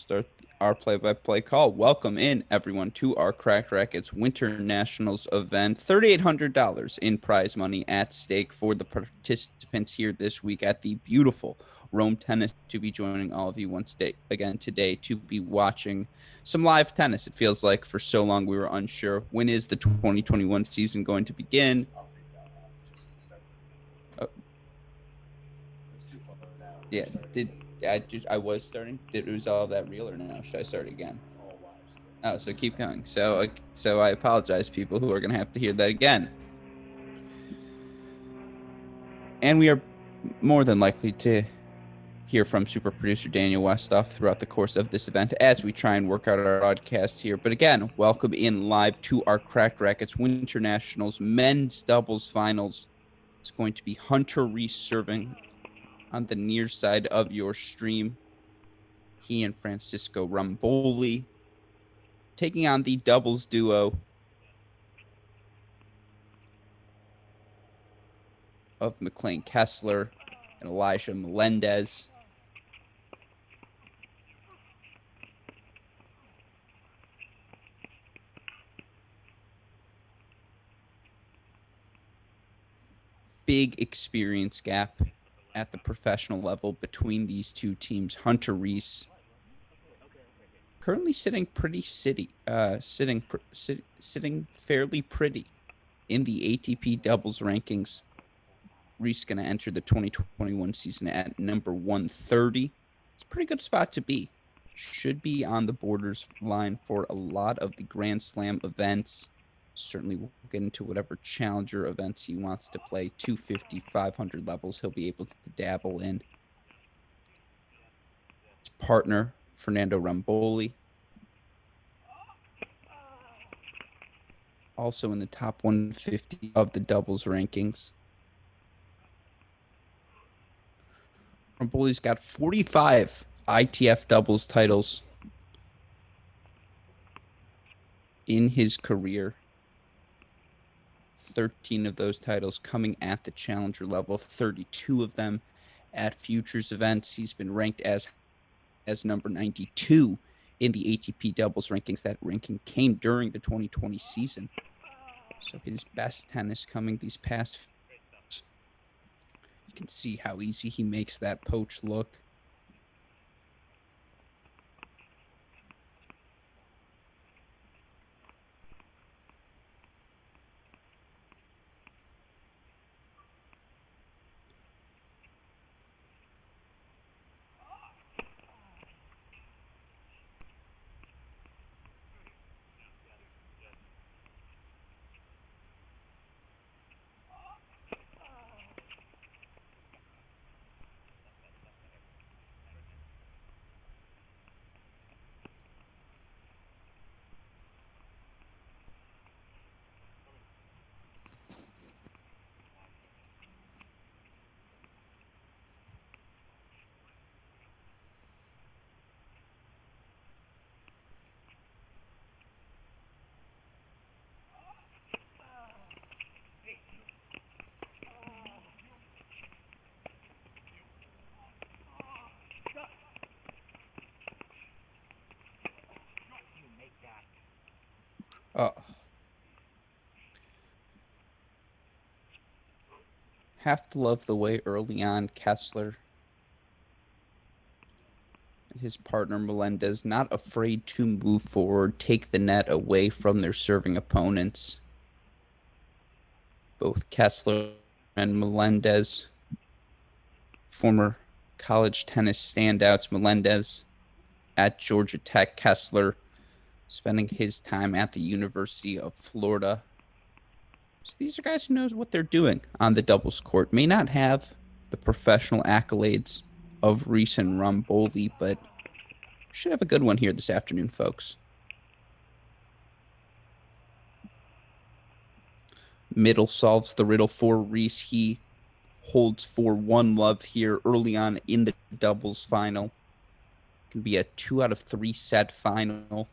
start our play-by-play call. Welcome in, everyone, to our Cracked Racquets Winter Nationals event. $3,800 in prize money at stake for the participants here this week at the beautiful Rome Tennis. To be joining all of you once again today to be watching some live tennis. It feels like for so long we were unsure, when is the 2021 season going to begin? Oh, yeah, I was starting? Did it resolve that real or no? Should I start again? Oh, so keep going. So I apologize, people who are going to have to hear that again. And we are more than likely to hear from super producer Daniel Westoff throughout the course of this event as we try and work out our broadcast here. But again, welcome in live to our Cracked Racquets Winter Nationals men's doubles finals. It's going to be Hunter Reese serving on the near side of your stream. He and Francisco Ramboli taking on the doubles duo of McLean Kessler and Elijah Melendez. Big experience gap at the professional level between these two teams. Hunter Reese currently sitting fairly pretty in the ATP doubles rankings. Reese going to enter the 2021 season at number 130. It's a pretty good spot to be. Should be on the borders line for a lot of the Grand Slam events. Certainly we'll get into whatever challenger events he wants to play. 250, 500 levels he'll be able to dabble in. His partner, Fernando Ramboli, also in the top 150 of the doubles rankings. Ramboli's got 45 ITF doubles titles in his career. 13 of those titles coming at the challenger level, 32 of them at futures events. He's been ranked as number 92 in the ATP doubles rankings. That ranking came during the 2020 season. So his best tennis coming these past. You can see how easy he makes that poach look. Oh. Have to love the way early on Kessler and his partner Melendez not afraid to move forward, take the net away from their serving opponents. Both Kessler and Melendez, former college tennis standouts. Melendez at Georgia Tech, Kessler spending his time at the University of Florida. So these are guys who knows what they're doing on the doubles court. May not have the professional accolades of Reese and Ramboli, but should have a good one here this afternoon, folks. Middle solves the riddle for Reese. He holds for 1-love here early on in the doubles final. Can be a 2 out of 3 set final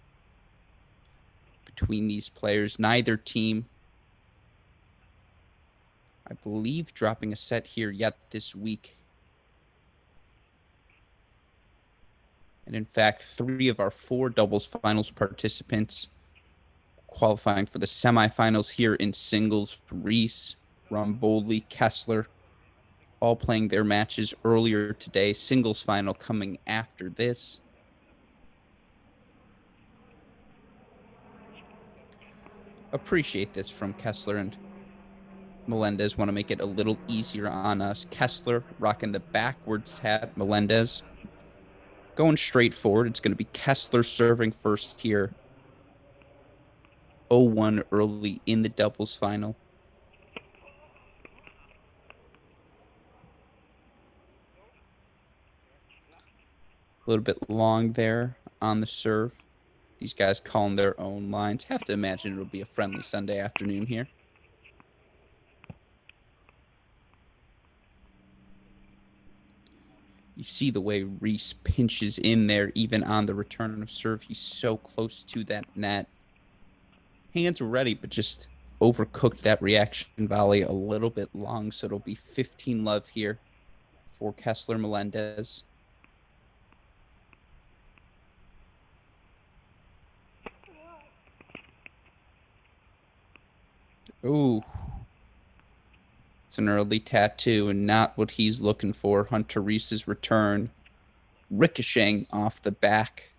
between these players. Neither team, I believe, dropping a set here yet this week. And in fact, 3 of our 4 doubles finals participants qualifying for the semifinals here in singles, Reese, Romboli, Kessler, all playing their matches earlier today. Singles final coming after this. Appreciate this from Kessler and Melendez. Want to make it a little easier on us. Kessler rocking the backwards hat. Melendez going straight forward. It's going to be Kessler serving first here. 0-1 early in the doubles final. A little bit long there on the serve. These guys calling their own lines. Have to imagine it'll be a friendly Sunday afternoon here. You see the way Reese pinches in there, even on the return of serve. He's so close to that net. Hands were ready, but just overcooked that reaction volley a little bit long. So it'll be 15 love here for Kessler Melendez. Ooh. It's an early tattoo and not what he's looking for. Hunter Reese's return. Ricocheting off the back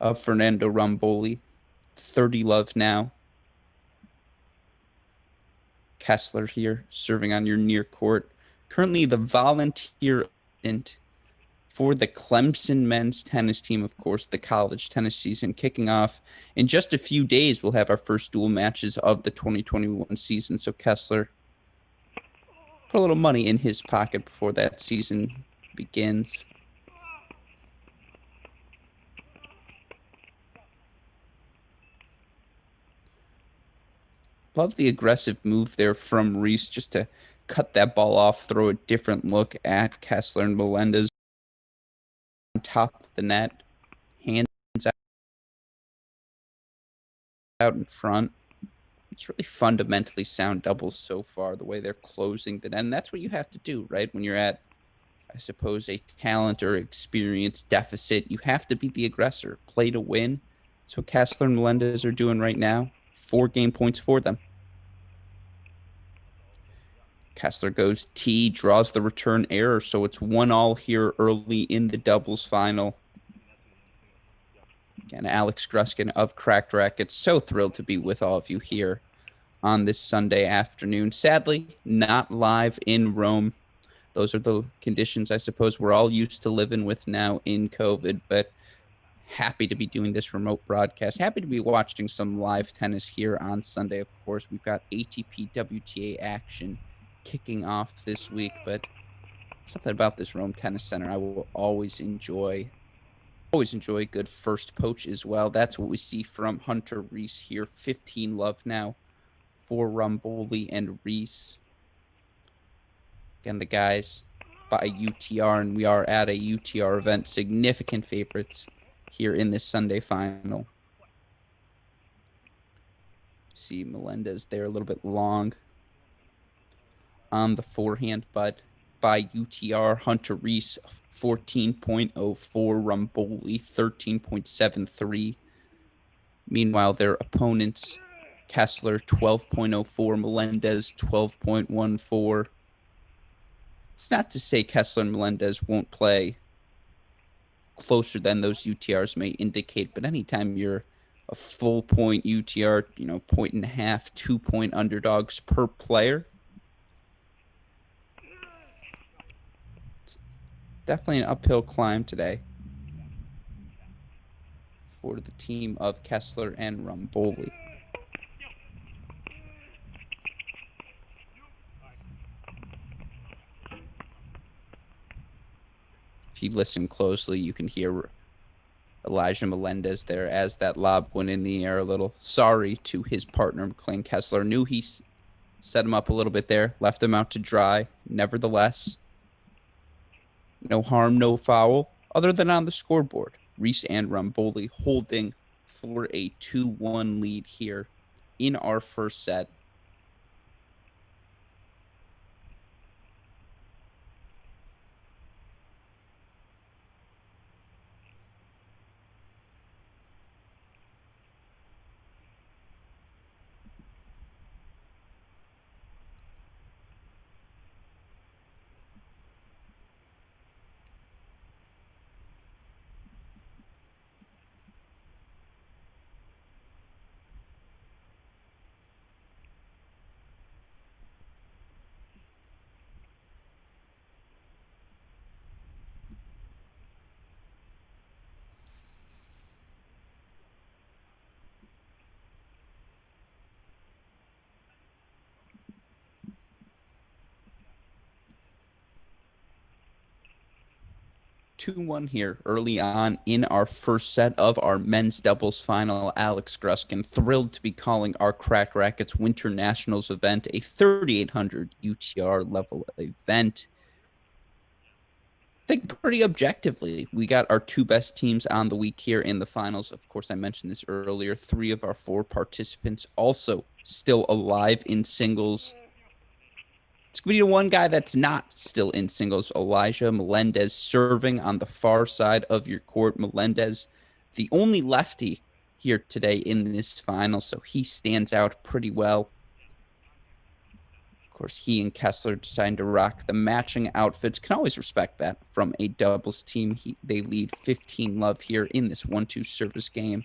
of Fernando Romboli. 30 love now. Kessler here serving on your near court. Currently the volunteer for the Clemson men's tennis team, of course, the college tennis season kicking off. In just a few days, we'll have our first dual matches of the 2021 season. So Kessler put a little money in his pocket before that season begins. Love the aggressive move there from Reese just to cut that ball off, throw a different look at Kessler and Melendez on top of the net, hands out in front. It's really fundamentally sound doubles so far, the way they're closing the net. And that's what you have to do, right? When you're at, I suppose, a talent or experience deficit, you have to be the aggressor, play to win. That's what Kessler and Melendez are doing right now. 4 game points for them. Kessler goes T, draws the return error, so it's 1-1 here early in the doubles final. Again, Alex Gruskin of Cracked Racquets, so thrilled to be with all of you here on this Sunday afternoon. Sadly, not live in Rome. Those are the conditions I suppose we're all used to living with now in COVID, but happy to be doing this remote broadcast. Happy to be watching some live tennis here on Sunday. Of course, we've got ATP WTA action kicking off this week, but something about this Rome Tennis Center I will always enjoy. Always enjoy a good first poach as well. That's what we see from Hunter Reese here. 15 love now for Romboli and Reese. Again, the guys by UTR, and we are at a UTR event. Significant favorites here in this Sunday final. See Melendez there a little bit long on the forehand, but by UTR, Hunter Reese 14.04, Romboli 13.73. Meanwhile, their opponents, Kessler 12.04, Melendez 12.14. It's not to say Kessler and Melendez won't play closer than those UTRs may indicate, but anytime you're a full point UTR, 1.5, 2-point underdogs per player, it's definitely an uphill climb today for the team of Kessler and Romboli. If you listen closely, you can hear Elijah Melendez there as that lob went in the air a little. Sorry to his partner, McLean Kessler. Knew he set him up a little bit there, left him out to dry. Nevertheless, no harm, no foul, other than on the scoreboard. Reese and Romboli holding for a 2-1 lead here in our first set. 2-1 here early on in our first set of our men's doubles final. Alex Gruskin, thrilled to be calling our Cracked Racquets Winter Nationals event a 3,800 UTR level event. I think pretty objectively, we got our two best teams on the week here in the finals. Of course, I mentioned this earlier. 3 of our 4 participants also still alive in singles. It's going to be the one guy that's not still in singles, Elijah Melendez, serving on the far side of your court. Melendez, the only lefty here today in this final, so he stands out pretty well. Of course, he and Kessler deciding to rock the matching outfits. Can always respect that from a doubles team. They lead 15-love here in this 1-2 service game.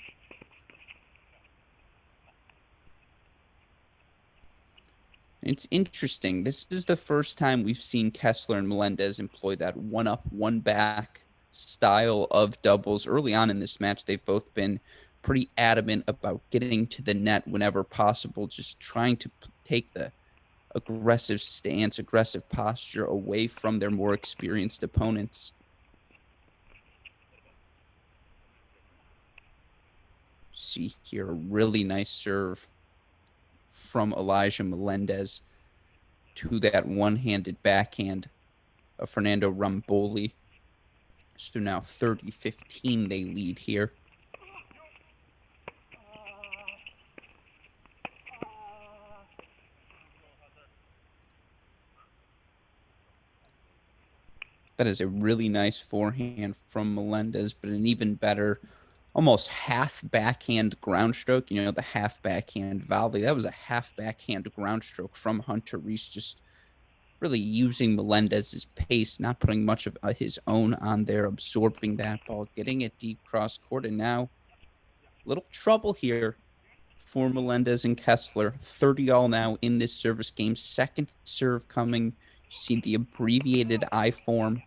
It's interesting. This is the first time we've seen Kessler and Melendez employ that one-up, one-back style of doubles. Early on in this match, they've both been pretty adamant about getting to the net whenever possible, just trying to take the aggressive stance, aggressive posture away from their more experienced opponents. See here, a really nice serve from Elijah Melendez to that one-handed backhand of Fernando Ramboli. So now 30-15 they lead here. That is a really nice forehand from Melendez, but an even better, almost half backhand ground stroke. You know, the half backhand volley. That was a half backhand ground stroke from Hunter Reese, just really using Melendez's pace, not putting much of his own on there, absorbing that ball, getting it deep cross court, and now a little trouble here for Melendez and Kessler. 30-all now in this service game. Second serve coming. You see the abbreviated I form.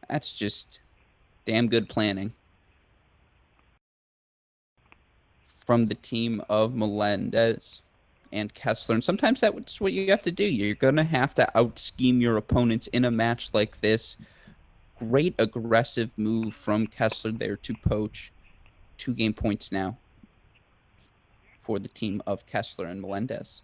That's just damn good planning from the team of Melendez and Kessler. And sometimes that's what you have to do. You're going to have to out-scheme your opponents in a match like this. Great aggressive move from Kessler there to poach. 2 game points now for the team of Kessler and Melendez.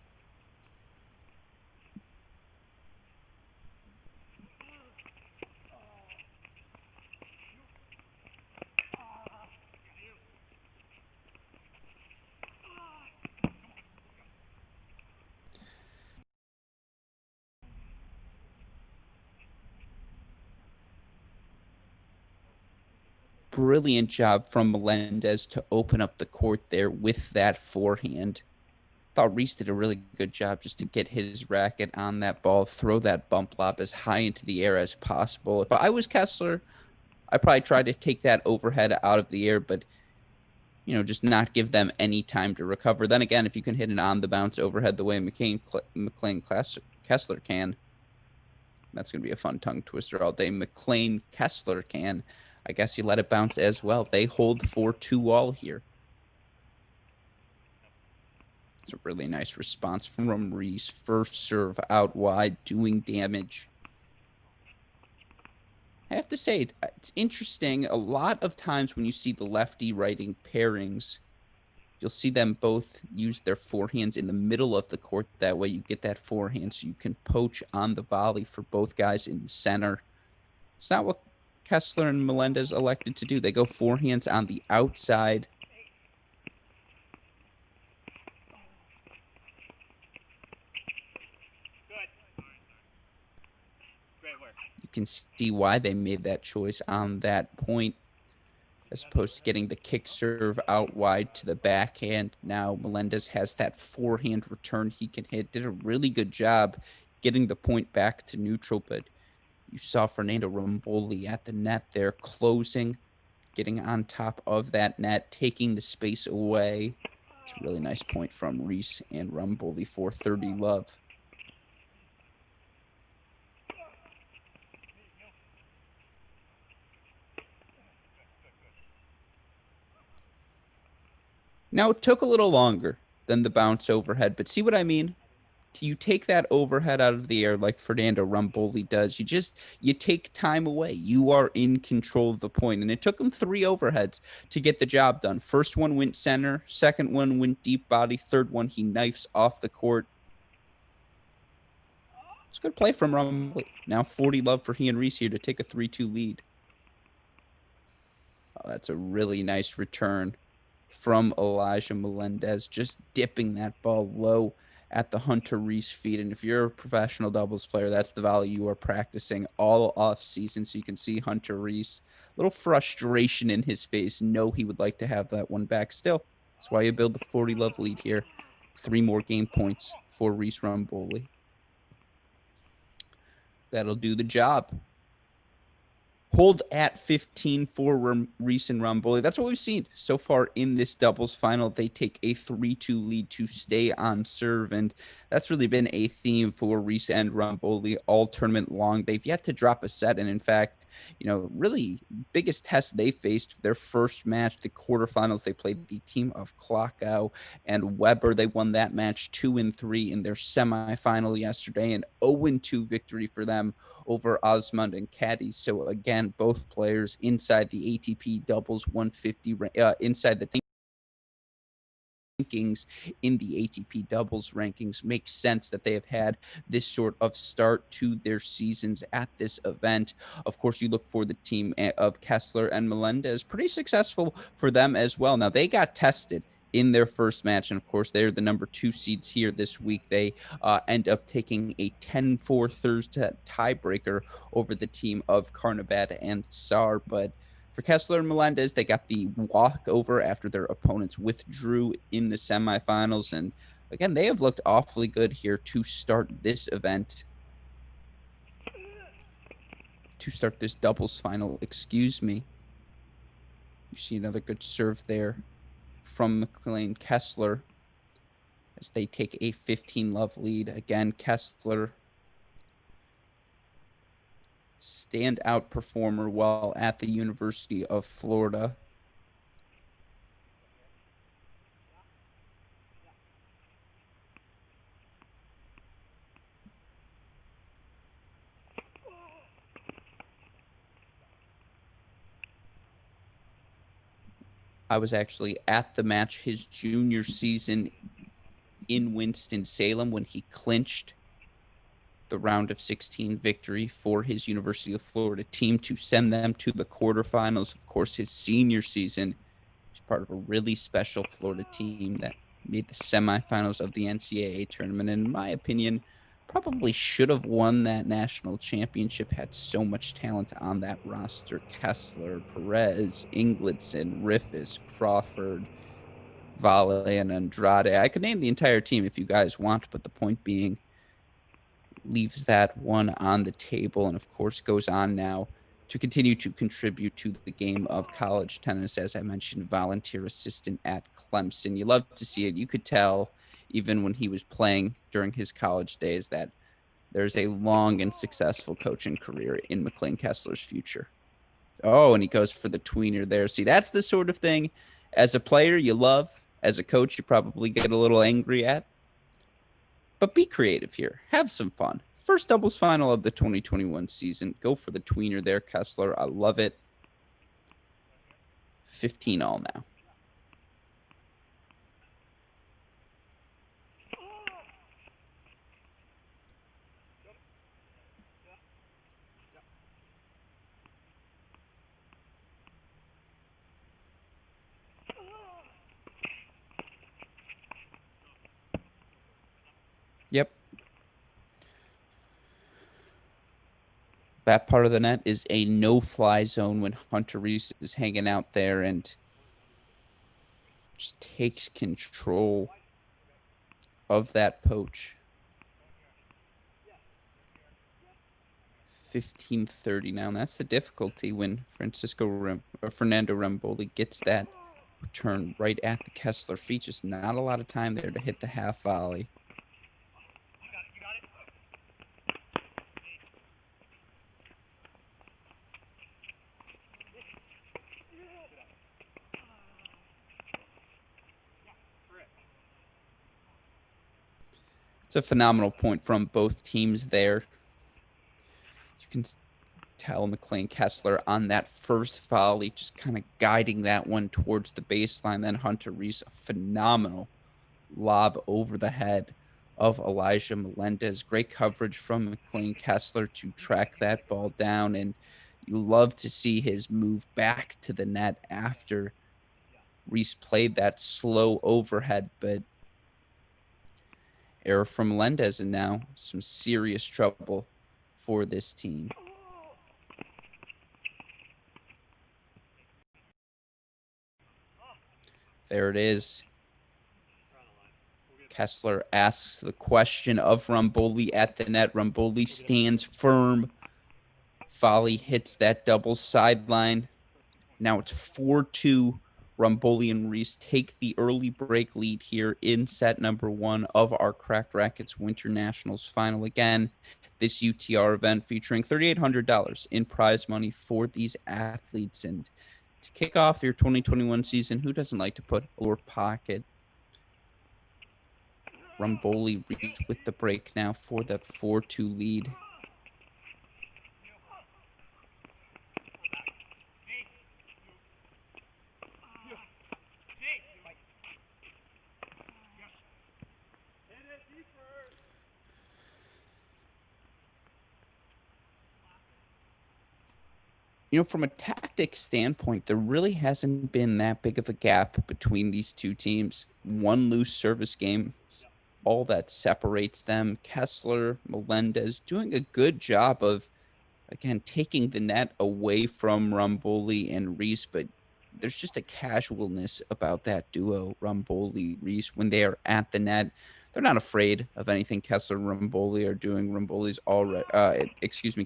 Brilliant job from Melendez to open up the court there with that forehand. Thought Reese did a really good job just to get his racket on that ball, throw that bump lob as high into the air as possible. If I was Kessler, I'd probably try to take that overhead out of the air, but, you know, just not give them any time to recover. Then again, if you can hit an on-the-bounce overhead the way McLean Kessler can, that's going to be a fun tongue twister all day. McLean Kessler can. I guess you let it bounce as well. They hold 4-2 all here. It's a really nice response from Reese. First serve out wide, doing damage. I have to say, it's interesting. A lot of times when you see the lefty-righty pairings, you'll see them both use their forehands in the middle of the court. That way you get that forehand so you can poach on the volley for both guys in the center. It's not what Kessler and Melendez elected to do. They go forehands on the outside. You can see why they made that choice on that point, as opposed to getting the kick serve out wide to the backhand. Now Melendez has that forehand return he can hit. Did a really good job getting the point back to neutral, but you saw Fernando Ramboli at the net there, closing, getting on top of that net, taking the space away. It's a really nice point from Reese and Ramboli for 30-love. Now, it took a little longer than the bounce overhead, but see what I mean? you take that overhead out of the air like Fernando Rumboli does. You take time away. You are in control of the point. And it took him 3 overheads to get the job done. First one went center, second one went deep body, third one he knifes off the court. It's a good play from Rumboli. Now 40 love for he and Reese here to take a 3-2 lead. Oh, that's a really nice return from Elijah Melendez, just dipping that ball low at the Hunter Reese feet. And if you're a professional doubles player, that's the volley you are practicing all off season. So you can see Hunter Reese, a little frustration in his face. Know he would like to have that one back. Still, that's why you build the 40 love lead here. 3 more game points for Reese Rumboli. That'll do the job. Hold at 15 for Reese and Rumboli. That's what we've seen so far in this doubles final. They take a 3-2 lead to stay on serve, and that's really been a theme for Reese and Rumboli all tournament long. They've yet to drop a set, and in fact, really biggest test they faced their first match, the quarterfinals. They played the team of Klockow and Weber. They won that match 2-3 in their semifinal yesterday, an 0-2 victory for them over Osmond and Caddy. So again, both players inside the ATP doubles 150, inside the rankings in the ATP doubles rankings. Makes sense that they have had this sort of start to their seasons at this event. Of course, you look for the team of Kessler and Melendez. Pretty successful for them as well. Now, they got tested in their first match. And of course, they're the number 2 seeds here this week. They end up taking a 10-4 Thursday tiebreaker over the team of Carnabat and Saar. But for Kessler and Melendez, they got the walkover after their opponents withdrew in the semifinals. And again, they have looked awfully good here to start this event. To start this doubles final, excuse me. You see another good serve there from McLean Kessler as they take a 15 love lead. Again, Kessler, standout performer while at the University of Florida. I was actually at the match his junior season in Winston-Salem when he clinched the round of 16 victory for his University of Florida team to send them to the quarterfinals. Of course, his senior season was part of a really special Florida team that made the semifinals of the NCAA tournament. And in my opinion, probably should have won that national championship. Had so much talent on that roster. Kessler, Perez, Ingledson, Riffis, Crawford, Valle, and Andrade. I could name the entire team if you guys want, but the point being, leaves that one on the table and, of course, goes on now to continue to contribute to the game of college tennis. As I mentioned, volunteer assistant at Clemson. You love to see it. You could tell, even when he was playing during his college days, that there's a long and successful coaching career in McLean Kessler's future. Oh, and he goes for the tweener there. See, that's the sort of thing as a player you love. As a coach, you probably get a little angry at. But be creative here. Have some fun. First doubles final of the 2021 season. Go for the tweener there, Kessler. I love it. 15 all now. Yep. That part of the net is a no-fly zone when Hunter Reese is hanging out there and just takes control of that poach. 15-30 now. And that's the difficulty when Fernando Ramboli gets that return right at the Kessler feet. Just not a lot of time there to hit the half volley. It's a phenomenal point from both teams there. You can tell McLean Kessler on that first volley, just kind of guiding that one towards the baseline. Then Hunter Reese, a phenomenal lob over the head of Elijah Melendez. Great coverage from McLean Kessler to track that ball down. And you love to see his move back to the net after Reese played that slow overhead, but error from Melendez, and now some serious trouble for this team. There it is. Kessler asks the question of Ramboli at the net. Ramboli stands firm. Volley hits that double sideline. Now it's 4-2. Ramboli and Reese take the early break lead here in set number 1 of our Cracked Racquets Winter Nationals final. Again, this UTR event featuring $3,800 in prize money for these athletes. And to kick off your 2021 season, who doesn't like to put a lower pocket? Ramboli reached with the break now for the 4-2 lead. From a tactic standpoint, there really hasn't been that big of a gap between these two teams. One loose service game, all that separates them. Kessler, Melendez doing a good job of, again, taking the net away from Ramboli and Reese, but there's just a casualness about that duo, Ramboli, Reese, when they are at the net. They're not afraid of anything Kessler and Ramboli are doing.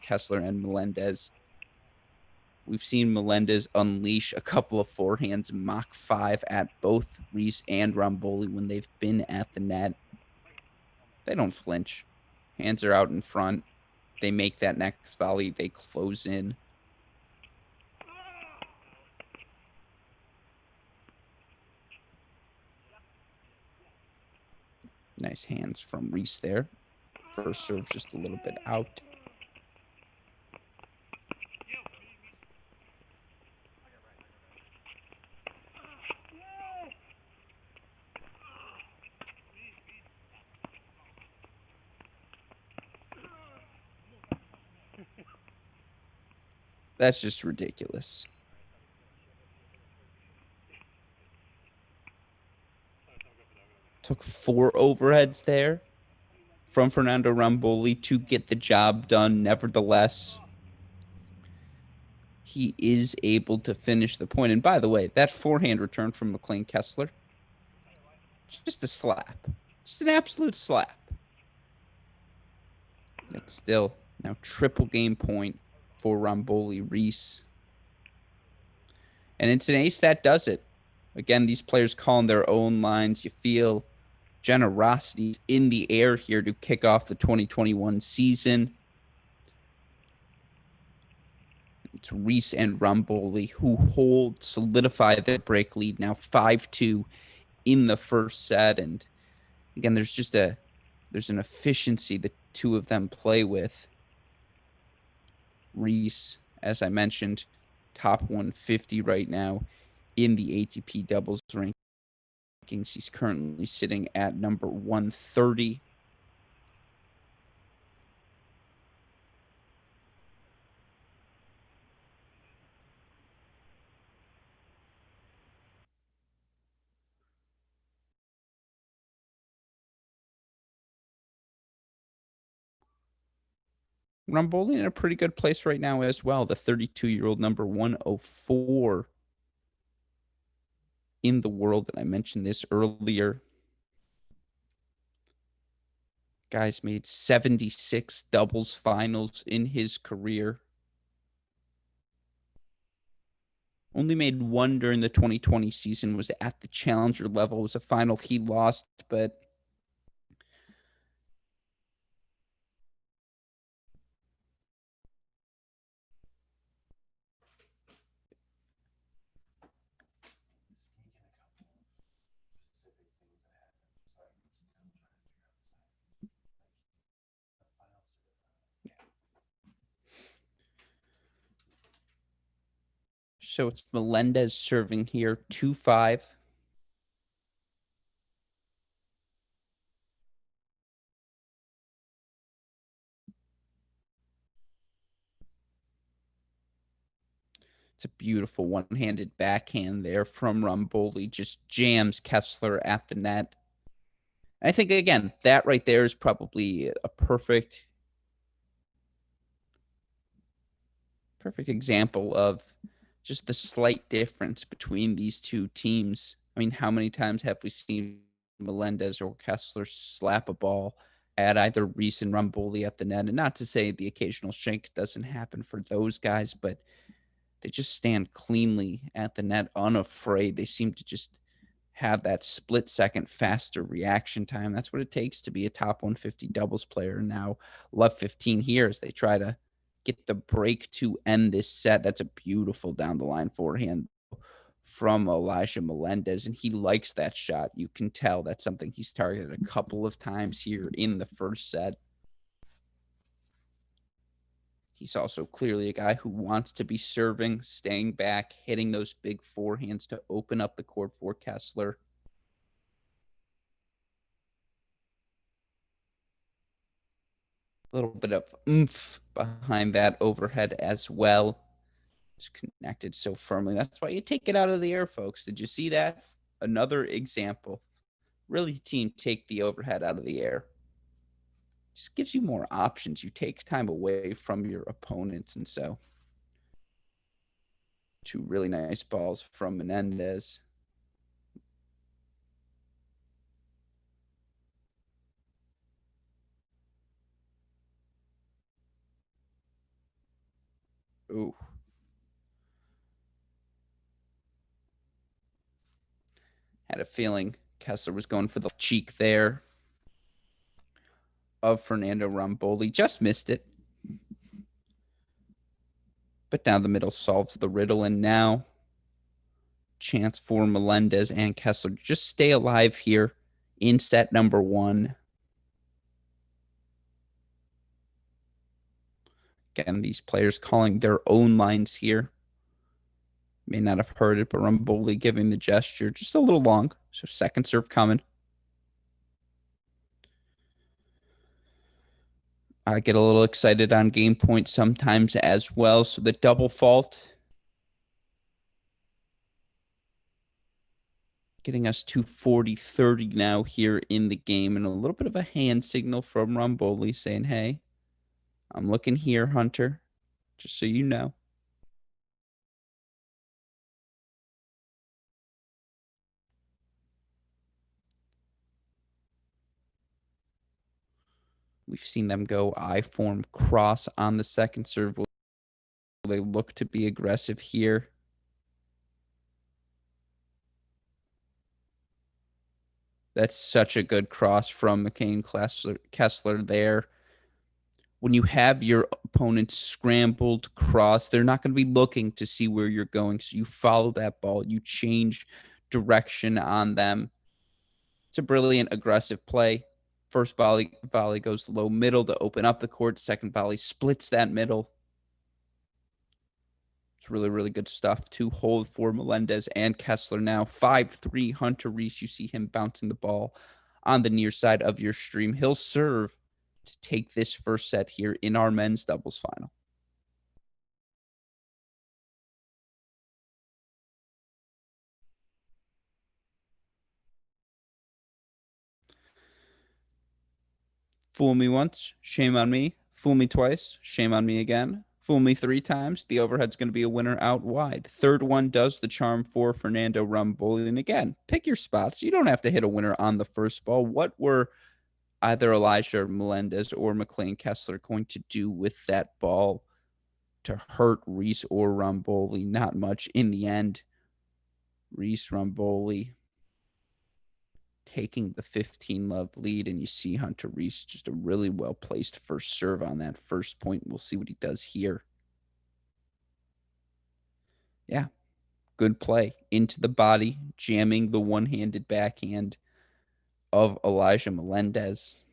Kessler and Melendez. We've seen Melendez unleash a couple of forehands, Mach 5 at both Reese and Ramboli when they've been at the net. They don't flinch. Hands are out in front. They make that next volley. They close in. Nice hands from Reese there. First serve just a little bit out. That's just ridiculous. Took 4 overheads there from Fernando Ramboli to get the job done. Nevertheless, he is able to finish the point. And by the way, that forehand return from McLean Kessler, just a slap. Just an absolute slap. That's still now triple game point for Ramboli Reese. And it's an ace that does it. Again, these players calling their own lines. You feel generosity in the air here to kick off the 2021 season. It's Reese and Ramboli who solidify their break lead, now 5-2 in the first set. And again, there's an efficiency the two of them play with. Reese, as I mentioned, top 150 right now in the ATP doubles rankings. He's currently sitting at number 130. Ramboli in a pretty good place right now as well. The 32-year-old number 104 in the world. And I mentioned this earlier. Guy's made 76 doubles finals in his career. Only made one during the 2020 season, was at the challenger level. It was a final he lost, but So it's Melendez serving here, 2-5. It's a beautiful one-handed backhand there from Romboli. Just jams Kessler at the net. I think, again, that right there is probably a perfect example of just the slight difference between these two teams. I mean, how many times have we seen Melendez or Kessler slap a ball at either Reese and Romboli at the net? And not to say the occasional shank doesn't happen for those guys, but they just stand cleanly at the net, unafraid. They seem to just have that split second faster reaction time. That's what it takes to be a top 150 doubles player. Now, love 15 here as they try to get the break to end this set. That's a beautiful down the line forehand from Elijah Melendez, and he likes that shot. You can tell that's something he's targeted a couple of times here in the first set. He's also clearly a guy who wants to be serving, staying back, hitting those big forehands to open up the court for Kessler. A little bit of oomph behind that overhead as well. It's connected so firmly. That's why you take it out of the air, folks. Did you see that? Another example. Really, team, take the overhead out of the air. Just gives you more options. You take time away from your opponents. And so, two really nice balls from Menendez. Ooh. Had a feeling Kessler was going for the cheek there of Fernando Romboli. Just missed it. But down the middle solves the riddle. And now, chance for Melendez and Kessler to just stay alive here in set number one. Again, these players calling their own lines here. May not have heard it, but Romboli giving the gesture just a little long. So second serve coming. I get a little excited on game point sometimes as well. So the double fault getting us to 40-30 now here in the game. And a little bit of a hand signal from Romboli saying, hey, I'm looking here, Hunter, just so you know. We've seen them go I-form cross on the second serve. Will they look to be aggressive here? That's such a good cross from McCain Kessler there. When you have your opponent scrambled cross, they're not going to be looking to see where you're going. So you follow that ball, you change direction on them. It's a brilliant aggressive play. First volley goes low middle to open up the court. Second volley splits that middle. It's really, really good stuff to hold for Melendez and Kessler now. 5-3 Hunter Reese. You see him bouncing the ball on the near side of your stream. He'll serve to take this first set here in our men's doubles final. Fool me once, shame on me. Fool me twice, shame on me again. Fool me three times, the overhead's going to be a winner out wide. Third one does the charm for Fernando Romboli. And again, pick your spots. You don't have to hit a winner on the first ball. What were either Elijah Melendez or McLean Kessler going to do with that ball to hurt Reese or Romboli? Not much in the end. Reese, Romboli taking the 15-love lead, and you see Hunter Reese just a really well-placed first serve on that first point. We'll see what he does here. Yeah, good play into the body, jamming the one-handed backhand of Elijah Melendez.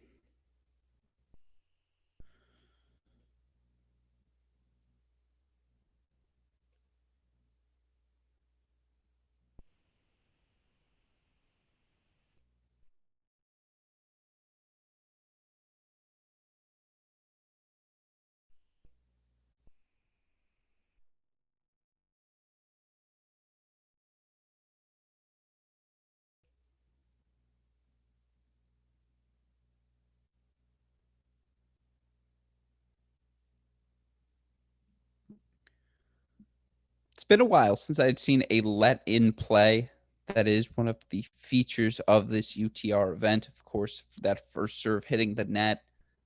been a while since I'd seen a let-in play. That is one of the features of this UTR event. Of course, that first serve hitting the net,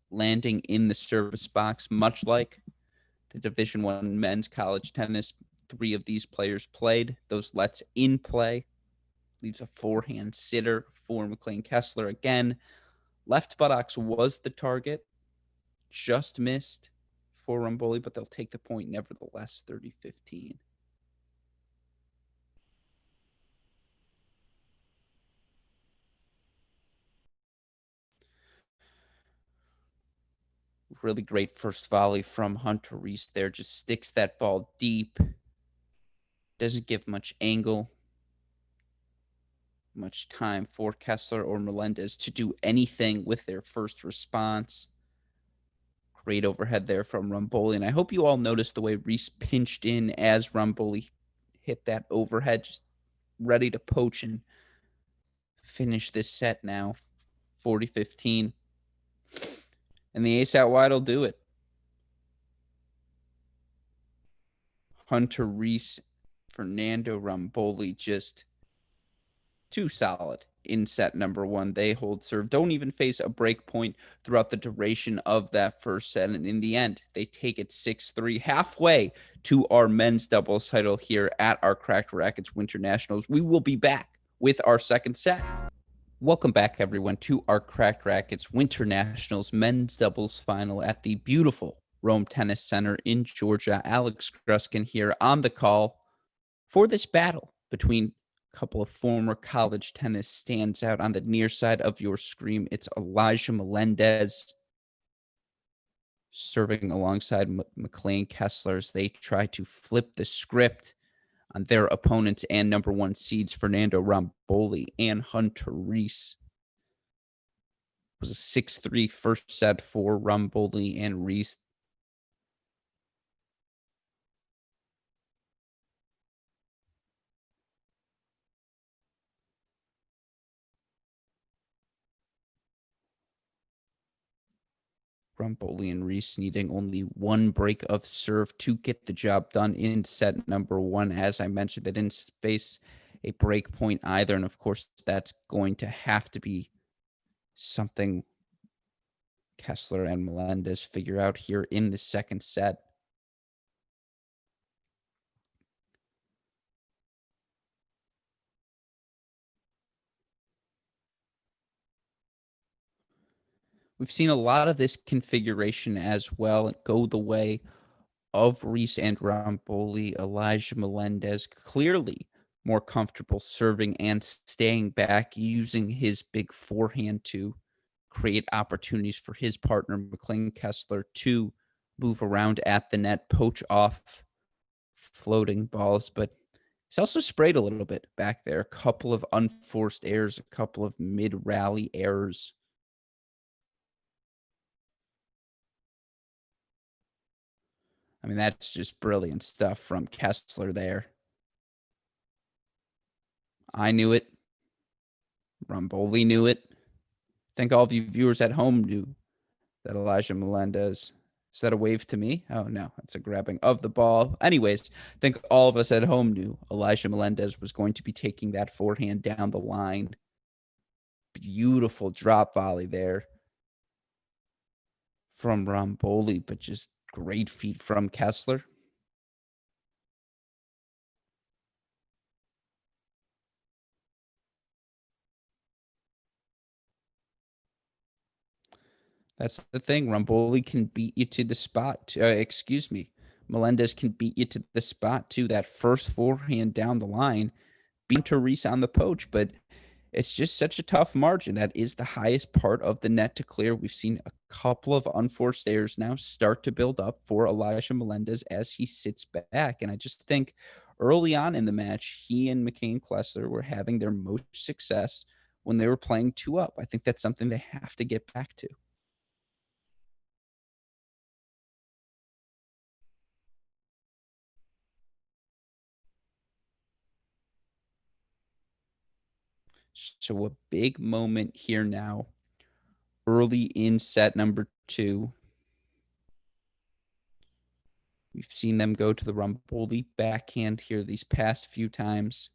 landing in the service box, much like the Division One men's college tennis. Three of these players played. Those lets in play leaves a forehand sitter for McLean Kessler again. Left buttocks was the target, just missed for Rumboli, but they'll take the point nevertheless, 30-15. Really great first volley from Hunter Reese there. Just sticks that ball deep. Doesn't give much angle, much time for Kessler or Melendez to do anything with their first response. Great overhead there from Rumboli. And I hope you all noticed the way Reese pinched in as Rumboli hit that overhead, just ready to poach and finish this set now, 40-15. And the ace out wide will do it. Hunter Reese, Fernando Rumboli, just too solid in set number one. They hold serve, don't even face a break point throughout the duration of that first set. And in the end, they take it 6-3, halfway to our men's doubles title here at our Cracked Racquets Winter Nationals. We will be back with our second set. Welcome back, everyone, to our Cracked Racquets Winter Nationals men's doubles final at the beautiful Rome Tennis Center in Georgia. Alex Gruskin here on the call for this battle between a couple of former college tennis stands out. On the near side of your screen, it's Elijah Melendez serving alongside McLean Kessler as they try to flip the script on their opponents and number one seeds Fernando Rumboli and Hunter Reese. It was a 6-3 first set for Rumboli and Reese. Rumboli and Reese needing only one break of serve to get the job done in set number one. As I mentioned, they didn't face a break point either. And of course, that's going to have to be something Kessler and Melendez figure out here in the second set. We've seen a lot of this configuration as well go the way of Reese and Rumboli. Elijah Melendez clearly more comfortable serving and staying back, using his big forehand to create opportunities for his partner, McLean Kessler, to move around at the net, poach off floating balls. But he's also sprayed a little bit back there. A couple of unforced errors, a couple of mid-rally errors. I mean, that's just brilliant stuff from Kessler there. I knew it. Rumboli knew it. I think all of you viewers at home knew that Elijah Melendez. Is that a wave to me? Oh, no, that's a grabbing of the ball. Anyways, I think all of us at home knew Elijah Melendez was going to be taking that forehand down the line. Beautiful drop volley there from Rumboli, but just great feet from Kessler. That's the thing. Rumboli can beat you to the spot. Excuse me. Melendez can beat you to the spot too. That first forehand down the line, beat Reese on the poach, but it's just such a tough margin. That is the highest part of the net to clear. We've seen a couple of unforced errors now start to build up for Elijah Melendez as he sits back. And I just think early on in the match, he and McLean Kessler were having their most success when they were playing two up. I think that's something they have to get back to. So a big moment here now, early in set number two. We've seen them go to the Ramboli backhand here these past few times.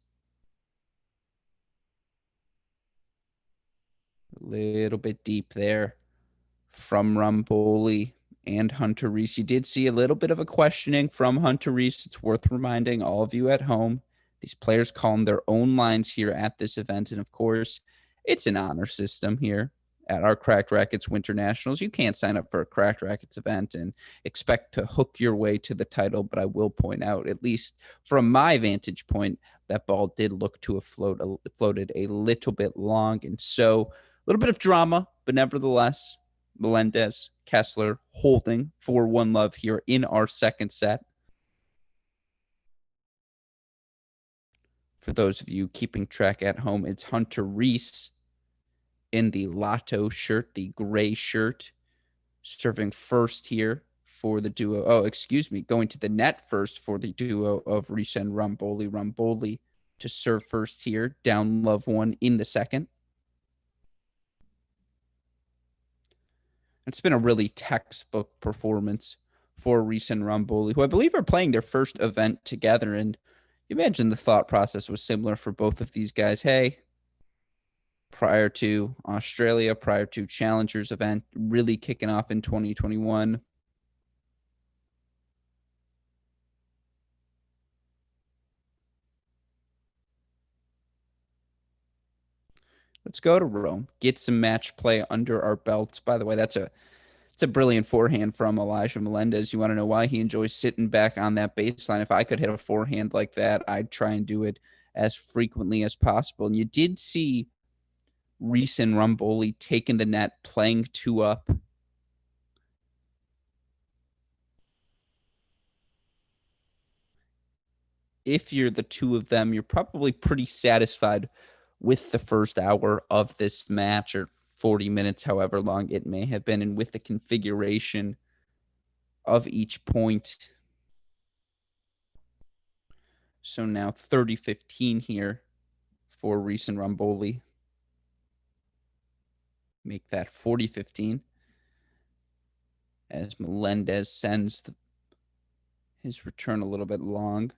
A little bit deep there from Ramboli and Hunter Reese. You did see a little bit of a questioning from Hunter Reese. It's worth reminding all of you at home. These players call them their own lines here at this event. And of course, it's an honor system here at our Cracked Racquets Winter Nationals. You can't sign up for a Cracked Racquets event and expect to hook your way to the title. But I will point out, at least from my vantage point, that ball did look to have floated a little bit long. And so a little bit of drama, but nevertheless, Melendez, Kessler holding 4-1 love here in our second set. For those of you keeping track at home, it's Hunter Reese in the Lotto shirt, the gray shirt, serving first here for the duo. Oh, excuse me, going to the net first for the duo of Reese and Ramboli. Ramboli to serve first here, down love 1 in the second. It's been a really textbook performance for Reese and Ramboli, who I believe are playing their first event together. And you imagine the thought process was similar for both of these guys. Hey, prior to Australia, prior to Challengers event, really kicking off in 2021. Let's go to Rome, get some match play under our belts. By the way, it's a brilliant forehand from Elijah Melendez. You want to know why he enjoys sitting back on that baseline? If I could hit a forehand like that, I'd try and do it as frequently as possible. And you did see Reese and Ramboli taking the net, playing 2-up. If you're the two of them, you're probably pretty satisfied with the first hour of this match, or 40 minutes, however long it may have been, and with the configuration of each point. So now 30-15 here for Reese and Ramboli. Make that 40-15 as Melendez sends his return a little bit long.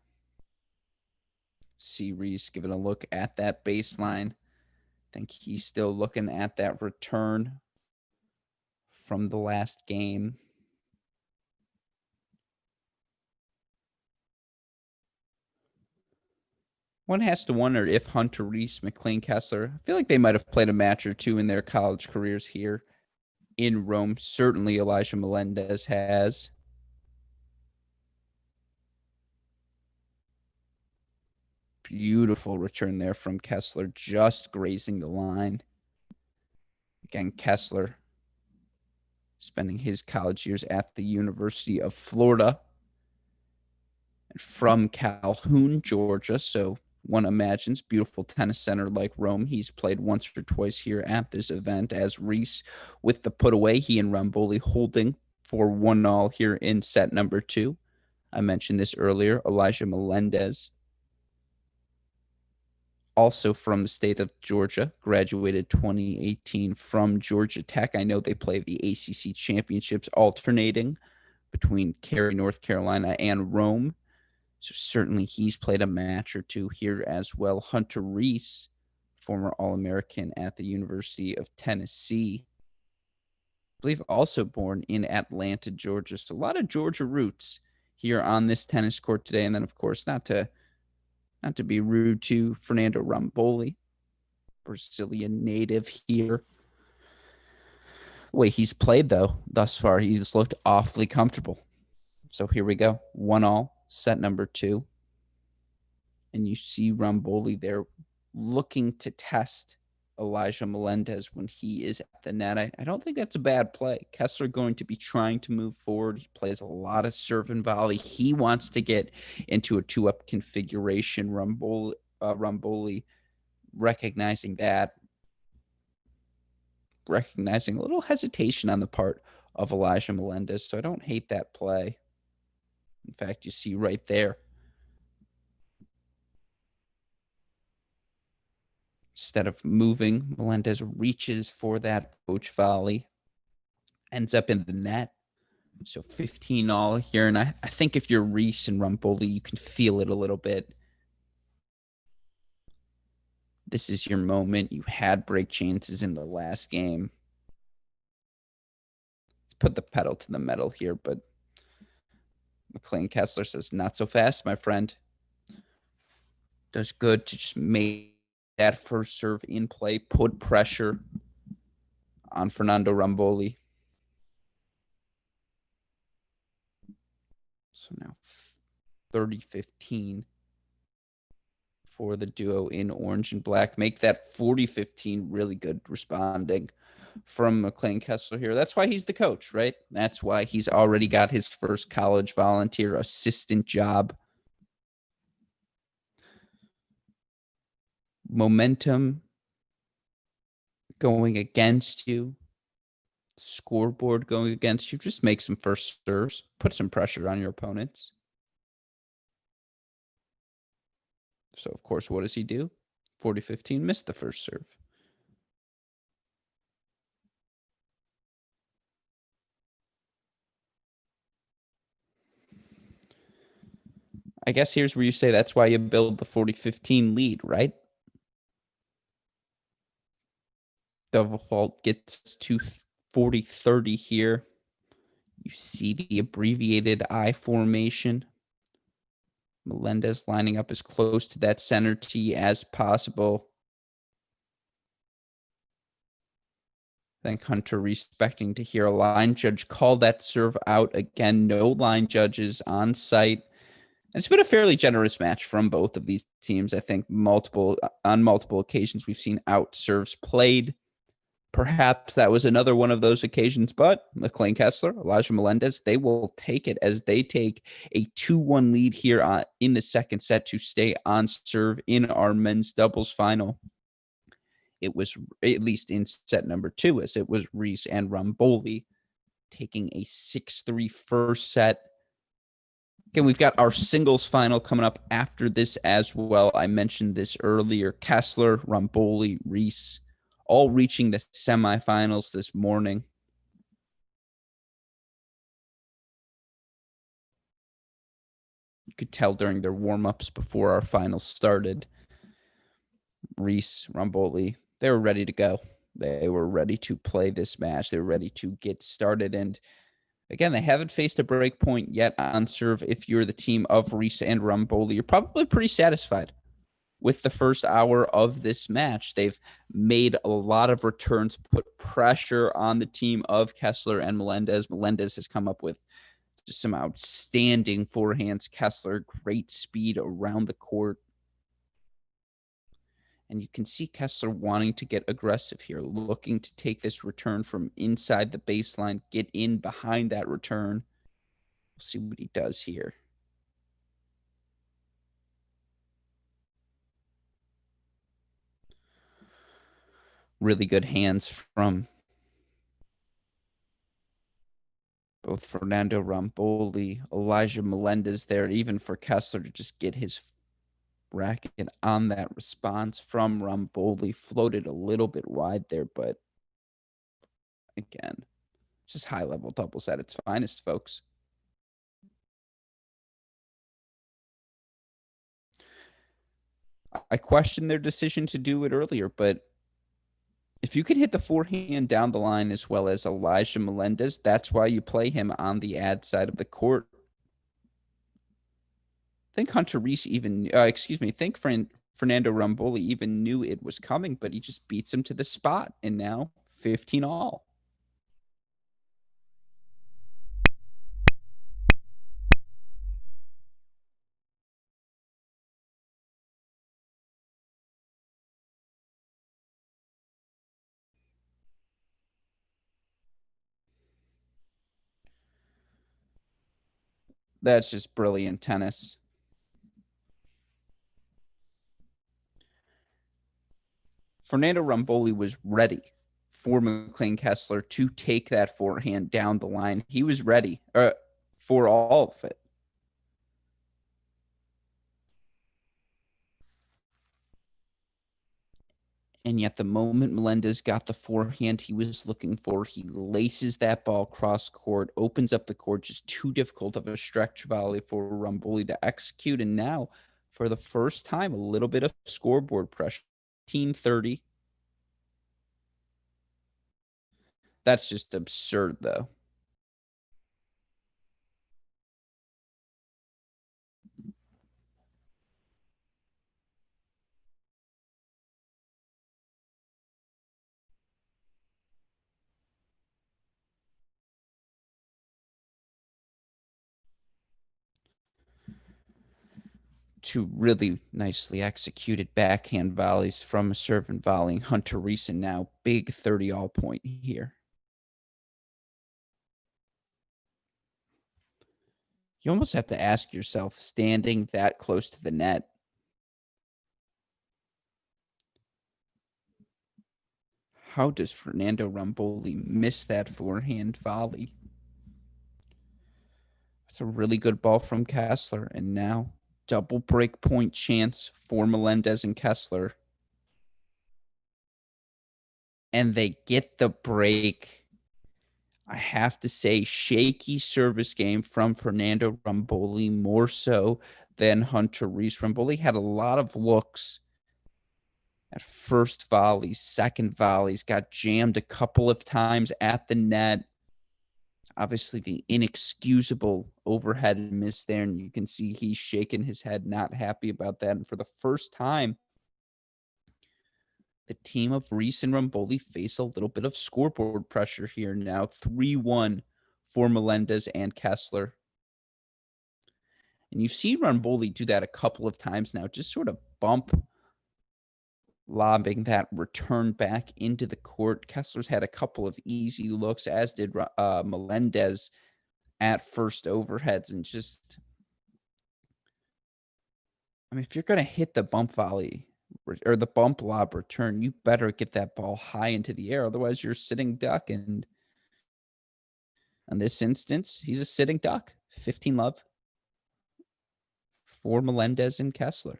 See Reese giving a look at that baseline. I think he's still looking at that return from the last game. One has to wonder if Hunter Reese, McLean Kessler, I feel like they might have played a match or two in their college careers here in Rome. Certainly Elijah Melendez has. Beautiful return there from Kessler, just grazing the line. Again, Kessler spending his college years at the University of Florida and from Calhoun, Georgia. So one imagines beautiful tennis center like Rome. He's played once or twice here at this event. As Reese with the put away, he and Ramboli holding for 1-1 here in set number 2. I mentioned this earlier. Elijah Melendez, also from the state of Georgia, graduated 2018 from Georgia Tech. I know they play the ACC championships alternating between Cary, North Carolina, and Rome. So certainly he's played a match or two here as well. Hunter Reese, former All-American at the University of Tennessee, I believe also born in Atlanta, Georgia. So a lot of Georgia roots here on this tennis court today. And then, of course, not to be rude to Fernando Ramboli, Brazilian native here. The way he's played, though, thus far, he's looked awfully comfortable. So here we go. 1-1, set number 2. And you see Ramboli there looking to test Elijah Melendez when he is at the net. I don't think that's a bad play. Kessler going to be trying to move forward. He plays a lot of serve and volley. He wants to get into a 2-up configuration. Ramboli recognizing that, recognizing a little hesitation on the part of Elijah Melendez. So I don't hate that play. In fact, you see right there, instead of moving, Melendez reaches for that poach volley, ends up in the net. So 15 all here. And I think if you're Reese and Rumboli, you can feel it a little bit. This is your moment. You had break chances in the last game. Let's put the pedal to the metal here, but McLean Kessler says, not so fast, my friend. Does good to just make that first serve in play, put pressure on Fernando Rumboli. So now 30-15 for the duo in orange and black. Make that 40-15 really good responding from McLean Kessler here. That's why he's the coach, right? That's why he's already got his first college volunteer assistant job. Momentum going against you. Scoreboard going against you. Just make some first serves. Put some pressure on your opponents. So, of course, what does he do? 40-15, missed the first serve. I guess here's where you say that's why you build the 40-15 lead, right? Double fault gets to 40-30 here. You see the abbreviated I formation. Melendez lining up as close to that center tee as possible. Thank Hunter respecting to hear a line judge call that serve out again. No line judges on site. It's been a fairly generous match from both of these teams. I think on multiple occasions we've seen out serves played. Perhaps that was another one of those occasions, but McLean Kessler, Elijah Melendez, they will take it as they take a 2-1 lead here in the second set to stay on serve in our men's doubles final. It was, at least in set number 2, as it was Reese and Rumboli taking a 6-3 first set. Again, we've got our singles final coming up after this as well. I mentioned this earlier. Kessler, Rumboli, Reese, all reaching the semifinals this morning. You could tell during their warm-ups before our finals started. Reese, Rumboli, they were ready to go. They were ready to play this match. They were ready to get started. And again, they haven't faced a break point yet on serve. If you're the team of Reese and Rumboli, you're probably pretty satisfied with the first hour of this match. They've made a lot of returns, put pressure on the team of Kessler and Melendez. Melendez has come up with just some outstanding forehands. Kessler, great speed around the court. And you can see Kessler wanting to get aggressive here, looking to take this return from inside the baseline, get in behind that return. We'll see what he does here. Really good hands from both Fernando Rumboli, Elijah Melendez there, even for Kessler to just get his racket on that response from Rumboli. Floated a little bit wide there, but again, this is high-level doubles at its finest, folks. I questioned their decision to do it earlier, but if you can hit the forehand down the line as well as Elijah Melendez, that's why you play him on the ad side of the court. I think Hunter Reese even, think Fernando Rumboli even knew it was coming, but he just beats him to the spot, and now 15 all. That's just brilliant tennis. Fernando Rumboli was ready for McLean Kessler to take that forehand down the line. He was ready for all of it. And yet the moment Melendez got the forehand he was looking for, he laces that ball cross court, opens up the court, just too difficult of a stretch volley for Ramboli to execute. And now, for the first time, a little bit of scoreboard pressure. 18-30. That's just absurd, though. Two really nicely executed backhand volleys from a serve and volleying Hunter Reese, and now big 30 all point here. You almost have to ask yourself, standing that close to the net, how does Fernando Ramboli miss that forehand volley? It's a really good ball from Kessler, and now double break point chance for Melendez and Kessler. And they get the break. I have to say, shaky service game from Fernando Ramboli, more so than Hunter Reese. Ramboli had a lot of looks at first volleys, second volleys, got jammed a couple of times at the net. Obviously, the inexcusable overhead miss there, and you can see he's shaking his head, not happy about that. And for the first time, the team of Reese and Ramboli face a little bit of scoreboard pressure here now. 3-1 for Melendez and Kessler. And you've seen Ramboli do that a couple of times now, just sort of bump lobbing that return back into the court. Kessler's had a couple of easy looks, as did Melendez at first overheads. And just, I mean, if you're going to hit the bump volley or the bump lob return, you better get that ball high into the air. Otherwise, you're sitting duck. And in this instance, he's a sitting duck. 15-love for Melendez and Kessler.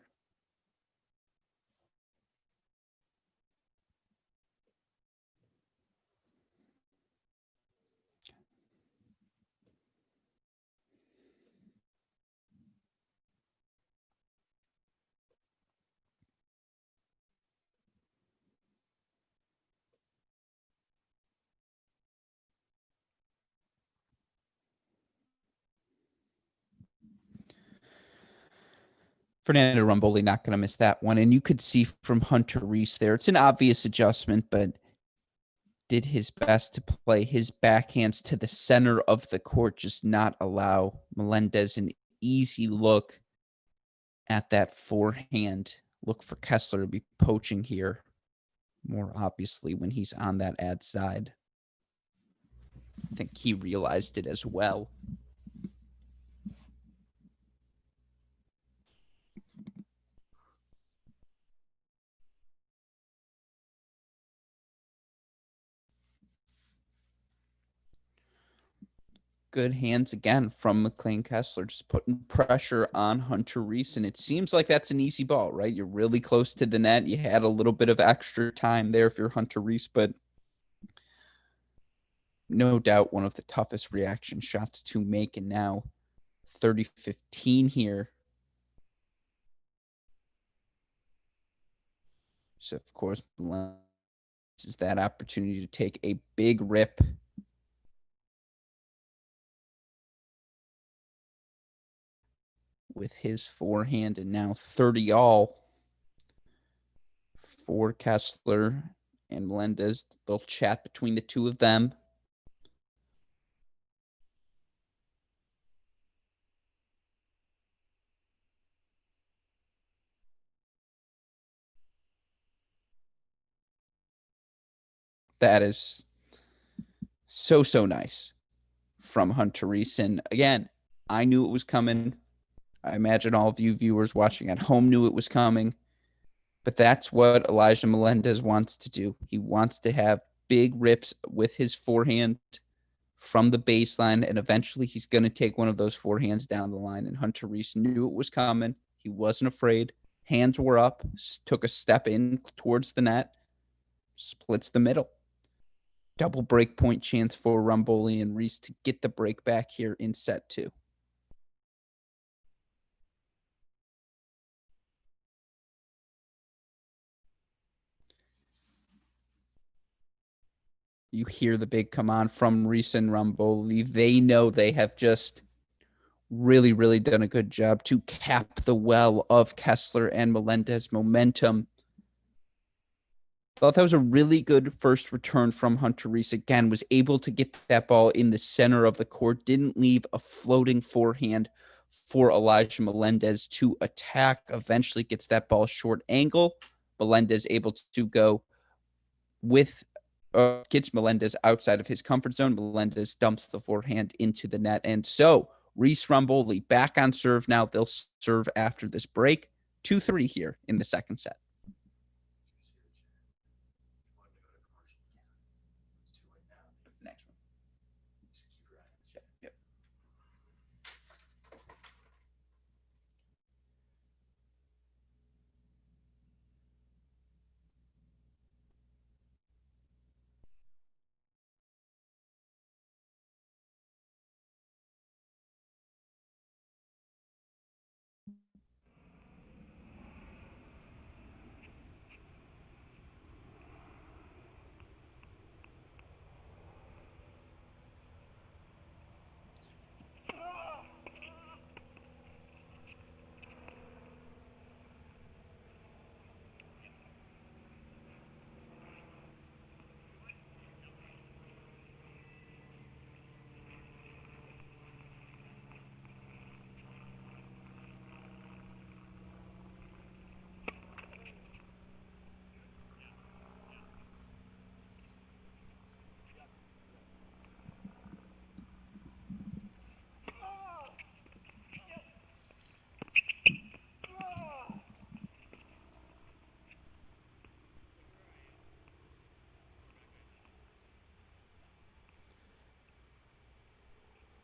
Fernando Ramboli not going to miss that one. And you could see from Hunter Reese there, it's an obvious adjustment, but did his best to play his backhands to the center of the court, just not allow Melendez an easy look at that forehand. Look for Kessler to be poaching here more obviously when he's on that ad side. I think he realized it as well. Good hands again from McLean Kessler, just putting pressure on Hunter Reese. And it seems like that's an easy ball, right? You're really close to the net. You had a little bit of extra time there if you're Hunter Reese, but no doubt one of the toughest reaction shots to make. And now 30-15 here. So, of course, this is that opportunity to take a big rip. With his forehand, and now 30 all for Kessler and Melendez. They'll chat between the two of them. That is so nice from Hunter Reese. And again, I knew it was coming. I imagine all of you viewers watching at home knew it was coming. But that's what Elijah Melendez wants to do. He wants to have big rips with his forehand from the baseline, and eventually he's going to take one of those forehands down the line. And Hunter Reese knew it was coming. He wasn't afraid. Hands were up, took a step in towards the net, splits the middle. Double break point chance for Ramboli and Reese to get the break back here in set 2. You hear the big come on from Reese and Ramboli. They know they have just really, really done a good job to cap the well of Kessler and Melendez momentum. Thought that was a really good first return from Hunter Reese. Again, was able to get that ball in the center of the court, didn't leave a floating forehand for Elijah Melendez to attack. Eventually gets that ball short angle. Melendez able to go with gets Melendez outside of his comfort zone. Melendez dumps the forehand into the net. And so Reese Ramboli back on serve now. They'll serve after this break. 2-3 here in the second set. Next one. Yep.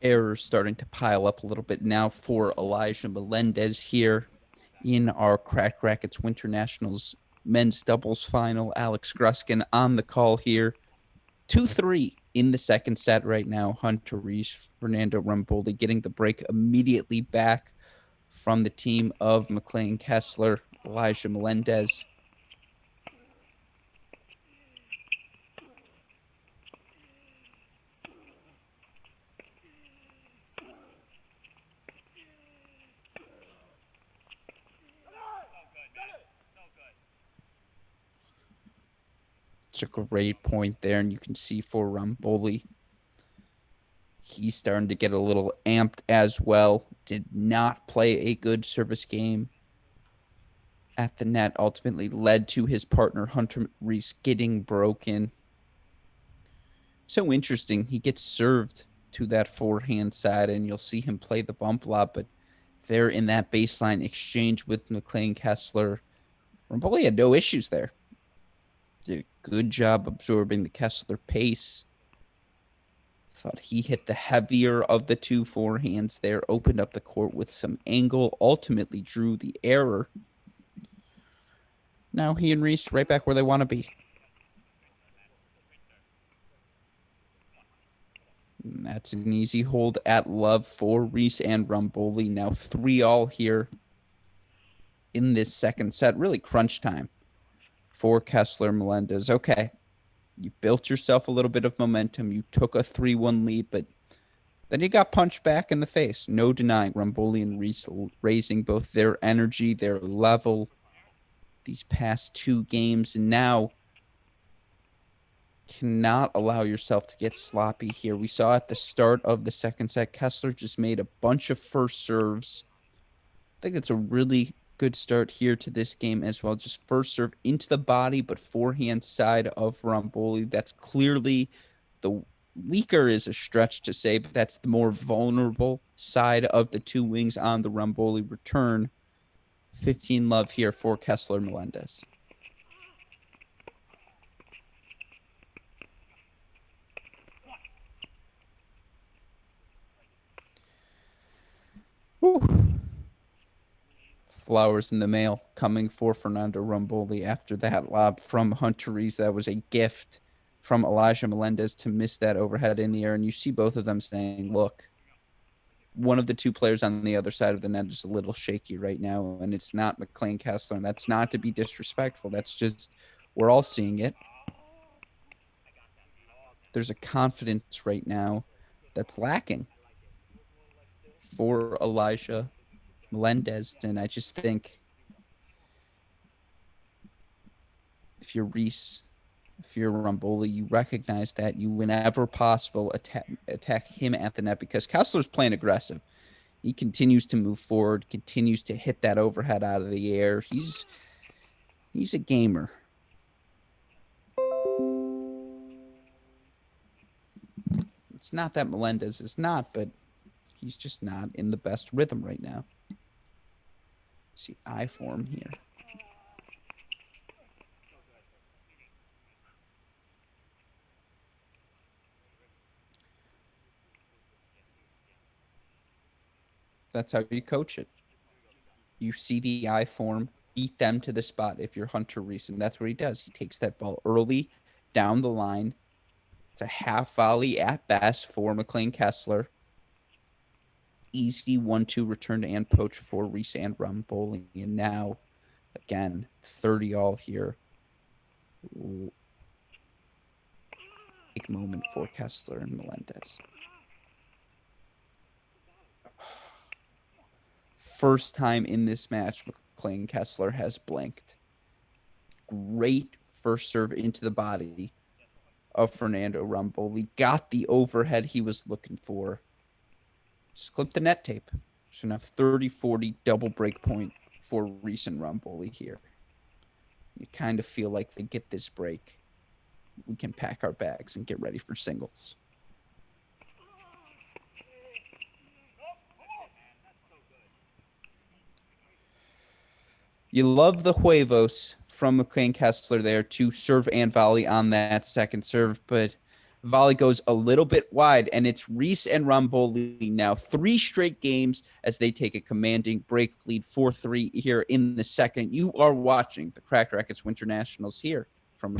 Errors starting to pile up a little bit now for Elijah Melendez here in our Cracked Racquets Winter Nationals men's doubles final. Alex Gruskin on the call here. 2-3 in the second set right now. Hunter Reese, Fernando Ramboli getting the break immediately back from the team of McLean Kessler, Elijah Melendez. It's a great point there, and you can see for Ramboli, he's starting to get a little amped as well. Did not play a good service game at the net, ultimately led to his partner Hunter Reese getting broken. So interesting. He gets served to that forehand side, and you'll see him play the bump lob, but there in that baseline exchange with McLean Kessler, Ramboli had no issues there. Did a good job absorbing the Kessler pace. Thought he hit the heavier of the two forehands there, opened up the court with some angle, ultimately drew the error. Now he and Reese right back where they want to be. And that's an easy hold at love for Reese and Ramboli. Now 3-all here in this second set. Really crunch time for Kessler Melendez. Okay, you built yourself a little bit of momentum. You took a 3-1 lead, but then you got punched back in the face. No denying Ramboli and Reese raising both their energy, their level these past two games. And now cannot allow yourself to get sloppy here. We saw at the start of the second set, Kessler just made a bunch of first serves. I think it's a really good start here to this game as well. Just first serve into the body, but forehand side of Ramboli. That's clearly the weaker is a stretch to say, but that's the more vulnerable side of the two wings on the Ramboli return. 15 love here for Kessler Melendez. Whew. flowers in the mail coming for Fernando Romboli after that lob from Hunter Reese. That was a gift from Elijah Melendez to miss that overhead in the air. And you see both of them saying, look, one of the two players on the other side of the net is a little shaky right now, and it's not McLean Kessler. And that's not to be disrespectful. That's just, we're all seeing it. There's a confidence right now that's lacking for Elijah Melendez. And I just think if you're Reese, if you're Romboli, you recognize that you, whenever possible, attack him at the net, because Kessler's playing aggressive. He continues to move forward, continues to hit that overhead out of the air. He's a gamer. It's not that Melendez is not, but he's just not in the best rhythm right now. See eye form here. That's how you coach it. You see the eye form, beat them to the spot if you're Hunter Reese, and that's what he does. He takes that ball early down the line. It's a half volley at best for McLean Kessler. Easy 1-2 return and poach for Reese and Romboli. And now, again, 30-all here. Big moment for Kessler and Melendez. First time in this match, McLean Kessler has blinked. Great first serve into the body of Fernando Romboli. Got the overhead he was looking for. Just clip the net tape. Should have 30-40 double break point for Reese and Romboli here. You kind of feel like they get this break, we can pack our bags and get ready for singles. You love the huevos from McLean Kessler there to serve and volley on that second serve, but volley goes a little bit wide, and it's Reese and Romboli now 3 straight games as they take a commanding break lead 4-3 here in the second. You are watching the Cracked Racquets Winter Nationals here from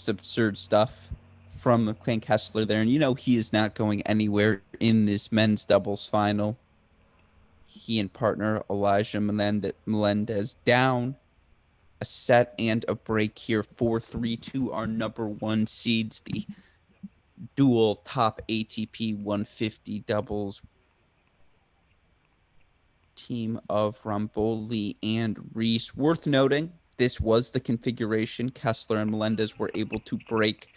just absurd stuff from McLean Kessler there. And you know he is not going anywhere in this men's doubles final. He and partner Elijah Melendez down a set and a break here, 4-3 to our number 1 seeds, the dual top ATP 150 doubles team of Romboli and Reese. Worth noting, this was the configuration Kessler and Melendez were able to break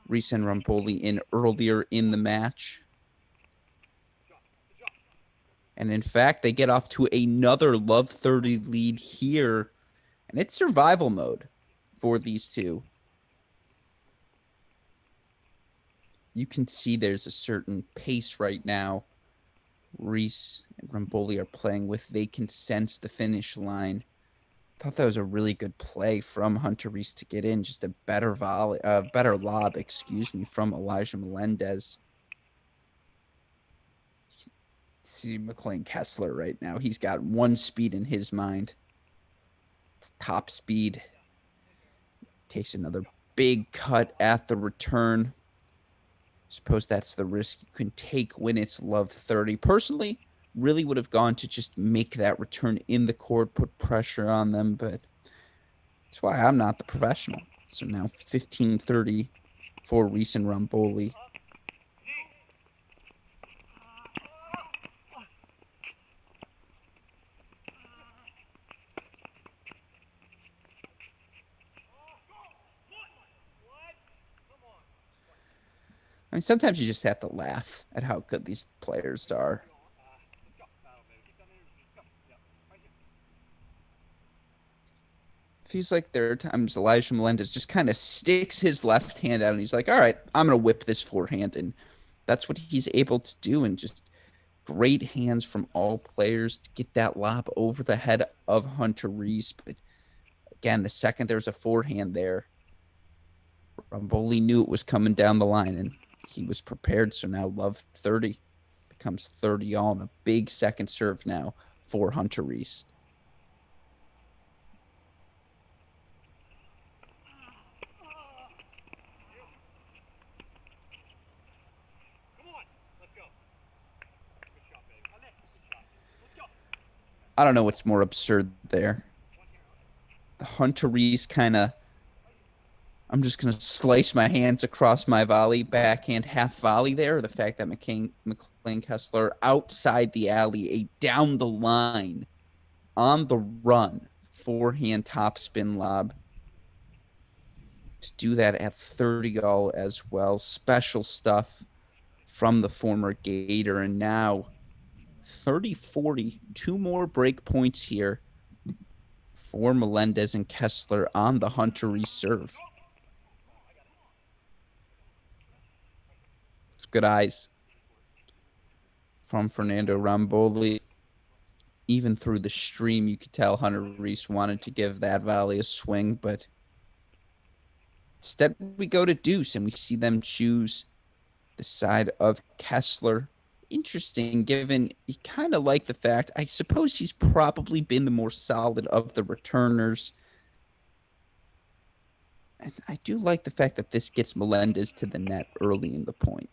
Reese and Romboli in earlier in the match. And in fact, they get off to another Love 30 lead here. And it's survival mode for these two. You can see there's a certain pace right now Reese and Romboli are playing with. They can sense the finish line. Thought that was a really good play from Hunter Reese to get in. Just a better volley, better lob, excuse me, from Elijah Melendez. See McLean Kessler right now. He's got one speed in his mind. It's top speed. Takes another big cut at the return. Suppose that's the risk you can take when it's love 30. Personally, really would have gone to just make that return in the court, put pressure on them, but that's why I'm not the professional. So now 15-30 for Reese and Ramboli. I mean, sometimes you just have to laugh at how good these players are. Feels like there are times Elijah Melendez just kind of sticks his left hand out and he's like, all right, I'm going to whip this forehand. And that's what he's able to do. And just great hands from all players to get that lob over the head of Hunter Reese. But again, the second there's a forehand there, Ramboli knew it was coming down the line and he was prepared. So now love 30 becomes 30 all and a big second serve now for Hunter Reese. I don't know what's more absurd there. The Hunter Reese kind of, I'm just going to slice my hands across my volley, backhand half volley there. The fact that McLean Kessler outside the alley, a down the line, on the run, forehand top spin lob. To do that at 30 all as well. Special stuff from the former Gator. And now 30-40, two more break points here for Melendez and Kessler on the Hunter Reese serve. It's good eyes from Fernando Ramboli. Even through the stream, you could tell Hunter Reese wanted to give that volley a swing, but instead we go to deuce and we see them choose the side of Kessler. Interesting, given you kind of like the fact, I suppose he's probably been the more solid of the returners. And I do like the fact that this gets Melendez to the net early in the point.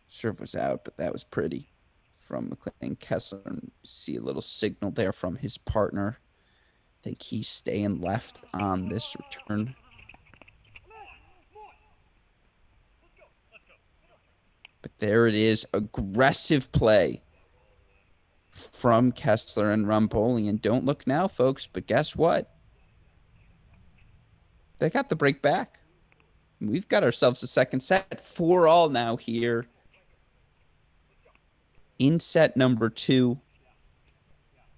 Serve was out, but that was pretty from McLean Kessler. And see a little signal there from his partner. I think he's staying left on this return. But there it is. Aggressive play from Kessler and Ramboli. And don't look now, folks, but guess what? They got the break back. We've got ourselves a second set. 4 all now here in set number 2.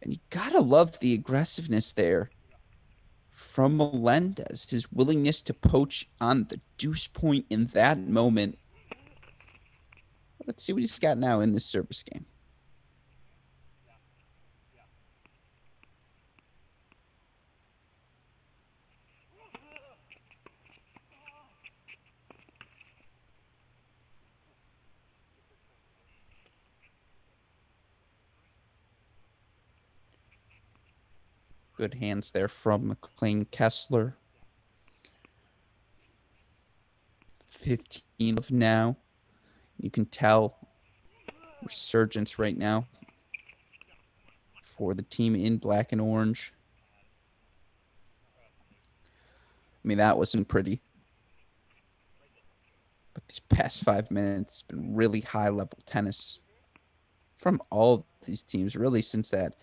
And you gotta love the aggressiveness there from Melendez. His willingness to poach on the deuce point in that moment. Let's see what he's got now in this service game. Good hands there from McLean Kessler. 15 of now. You can tell resurgence right now for the team in black and orange. I mean, that wasn't pretty. But these past 5 minutes have been really high-level tennis from all of these teams, really, since that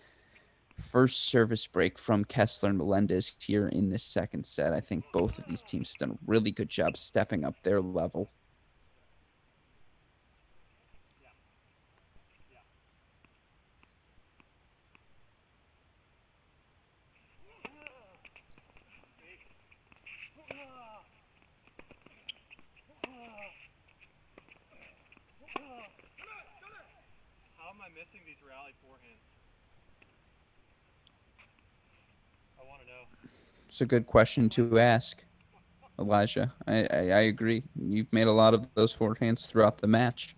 first service break from Kessler and Melendez here in this second set. I think both of these teams have done a really good job stepping up their level. missing these rally forehands? I want to know. It's a good question to ask, Elijah. I agree. You've made a lot of those forehands throughout the match.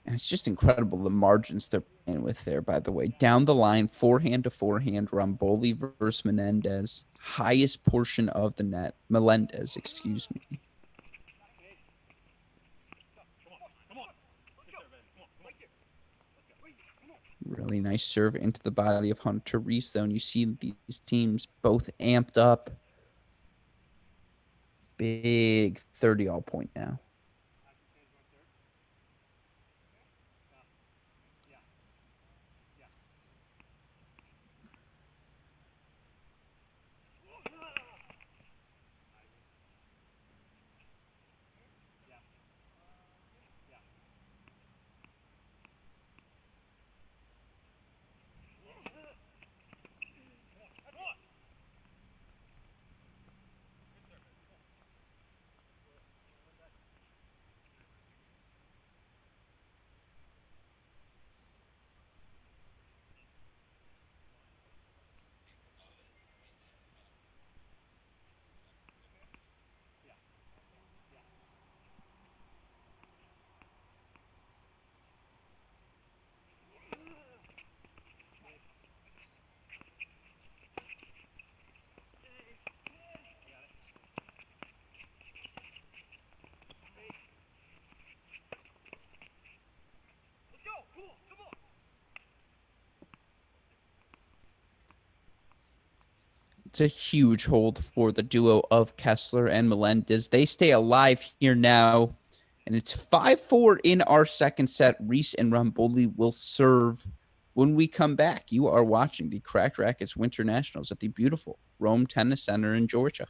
And it's just incredible the margins they're playing with there, by the way. Down the line, forehand to forehand, Ramboli versus Menendez. Highest portion of the net. Melendez, excuse me. Really nice serve into the body of Hunter Reese, though. And you see these teams both amped up. Big 30-all point now. It's a huge hold for the duo of Kessler and Melendez. They stay alive here now, and it's 5-4 in our second set. Reese and Ramboli will serve when we come back. You are watching the Cracked Racquets Winter Nationals at the beautiful Rome Tennis Center in Georgia.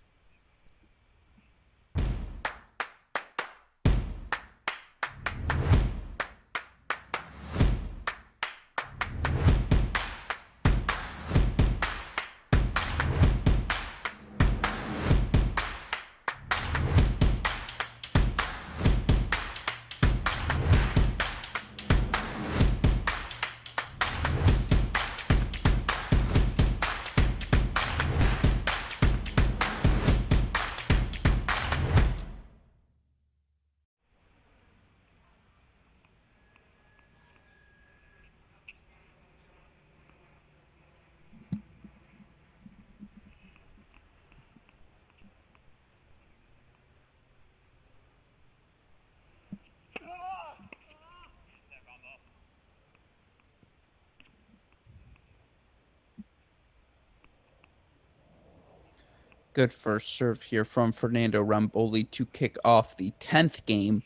Good first serve here from Fernando Ramboli to kick off the 10th game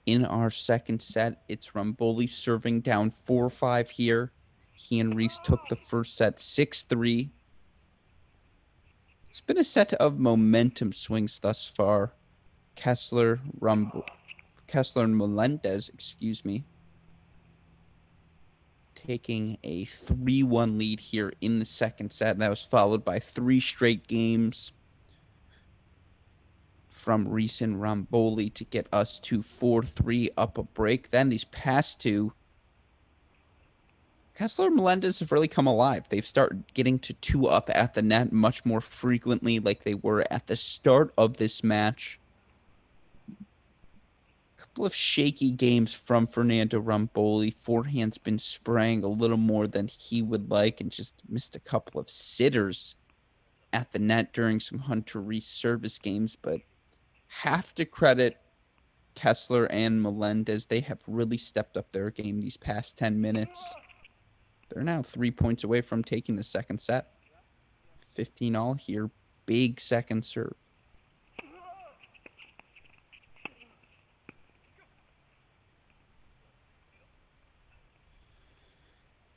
in our second set. It's Ramboli serving down 4-5 here. He and Reese took the first set 6-3. It's been a set of momentum swings thus far. Kessler and Melendez, excuse me, taking a 3-1 lead here in the second set. That was followed by 3 straight games from Reese and Ramboli to get us to 4-3 up a break. Then these past two, Kessler and Melendez have really come alive. They've started getting to 2 up at the net much more frequently like they were at the start of this match. A couple of shaky games from Fernando Ramboli. Forehand's been spraying a little more than he would like and just missed a couple of sitters at the net during some Hunter Reese service games, but have to credit Kessler and Melendez. They have really stepped up their game these past 10 minutes. They're now 3 points away from taking the second set. 15-all here. Big second serve.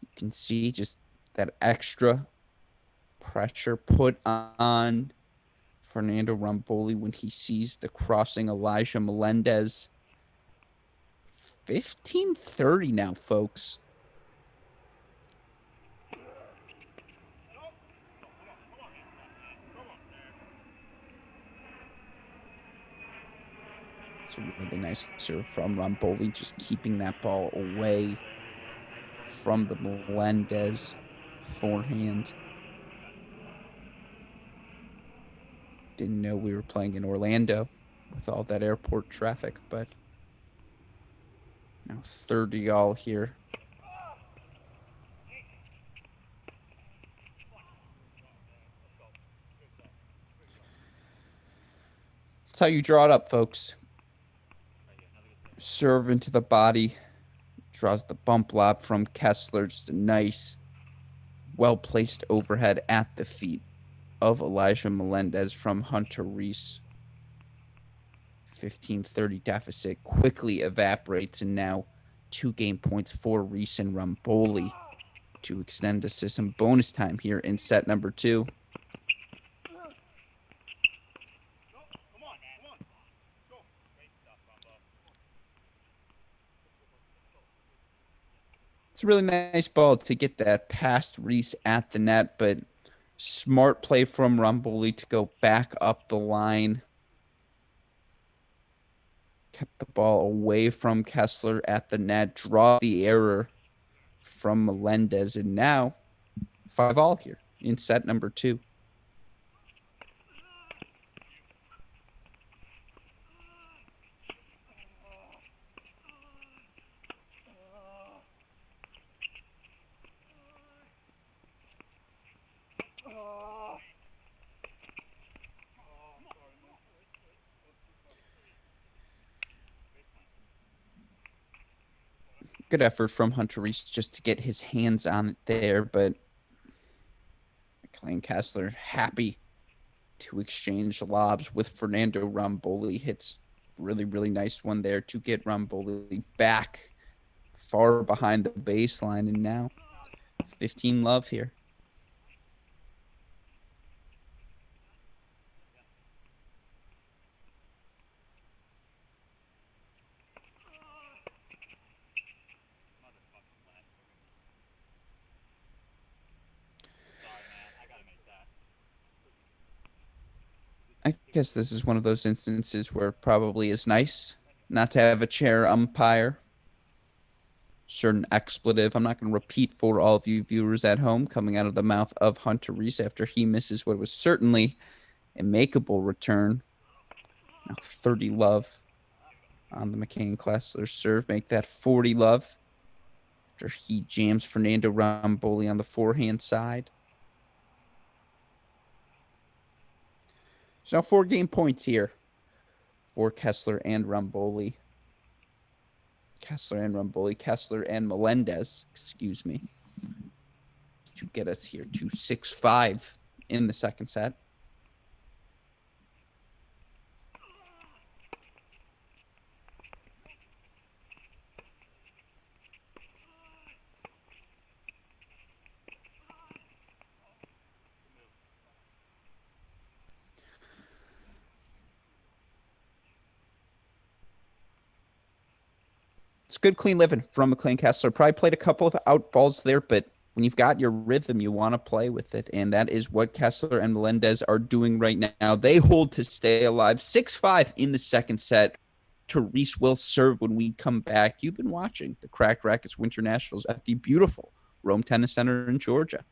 You can see just that extra pressure put on Fernando Ramboli when he sees the crossing Elijah Melendez. 15-30 now, folks. It's a really nice serve from Romboli, just keeping that ball away from the Melendez forehand. Didn't know we were playing in Orlando with all that airport traffic, but now 30 all here. That's how you draw it up, folks. Serve into the body. Draws the bump lob from Kessler. Just a nice, well-placed overhead at the feet of Elijah Melendez from Hunter Reese. 15-30 deficit quickly evaporates, and now 2 game points for Reese and Romboli to extend us to some bonus time here in set number 2. It's a really nice ball to get that past Reese at the net, but smart play from Romboli to go back up the line. Kept the ball away from Kessler at the net, draw the error from Melendez, and now 5 all here in set number 2. Good effort from Hunter Reese just to get his hands on it there, but McLean Kessler happy to exchange lobs with Fernando Romboli. Hits really, really nice one there to get Romboli back far behind the baseline, and now 15 love here. I guess this is one of those instances where it probably is nice not to have a chair umpire. Certain expletive I'm not going to repeat for all of you viewers at home coming out of the mouth of Hunter Reese after he misses what was certainly a makeable return. Now 30 love on the McCain Kessler serve, make that 40 love after he jams Fernando Romboli on the forehand side. So now 4 game points here for Kessler and Romboli. Kessler and Melendez, excuse me, to get us here to 6-5 in the second set. It's good, clean living from McLean Kessler. Probably played a couple of out balls there, but when you've got your rhythm, you want to play with it, and that is what Kessler and Melendez are doing right now. They hold to stay alive. 6-5 in the second set. Reese will serve when we come back. You've been watching the Cracked Racquets Winter Nationals at the beautiful Rome Tennis Center in Georgia.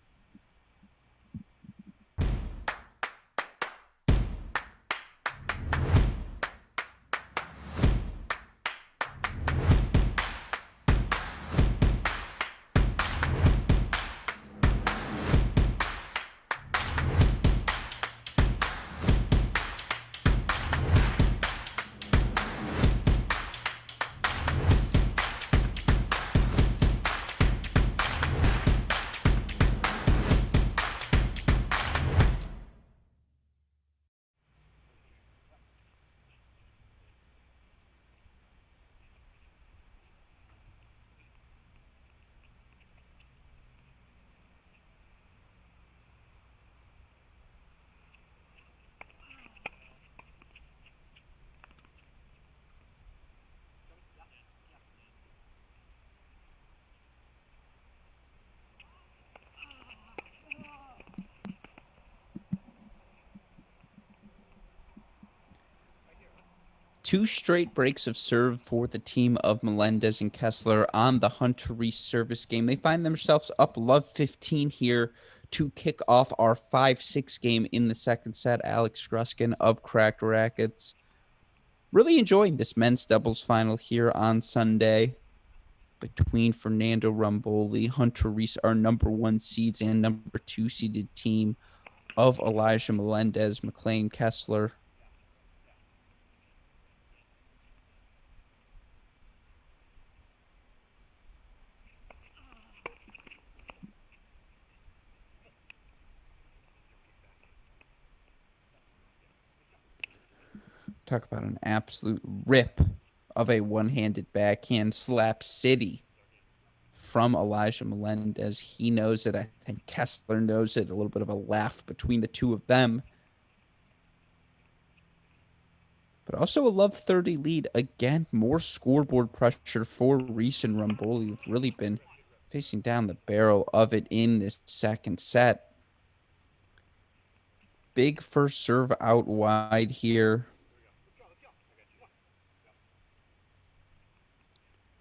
Two straight breaks of serve for the team of Melendez and Kessler on the Hunter Reese service game. They find themselves up love 15 here to kick off our 5-6 game in the second set. Alex Gruskin of Cracked Racquets. Really enjoying this men's doubles final here on Sunday between Fernando Rumboli, Hunter Reese, our number 1 seeds, and number 2 seeded team of Elijah Melendez, McLean Kessler. Talk about an absolute rip of a one-handed backhand slap city from Elijah Melendez. He knows it. I think Kessler knows it. A little bit of a laugh between the two of them. But also a love 30 lead. Again, more scoreboard pressure for Reese and Rumboli, who've really been facing down the barrel of it in this second set. Big first serve out wide here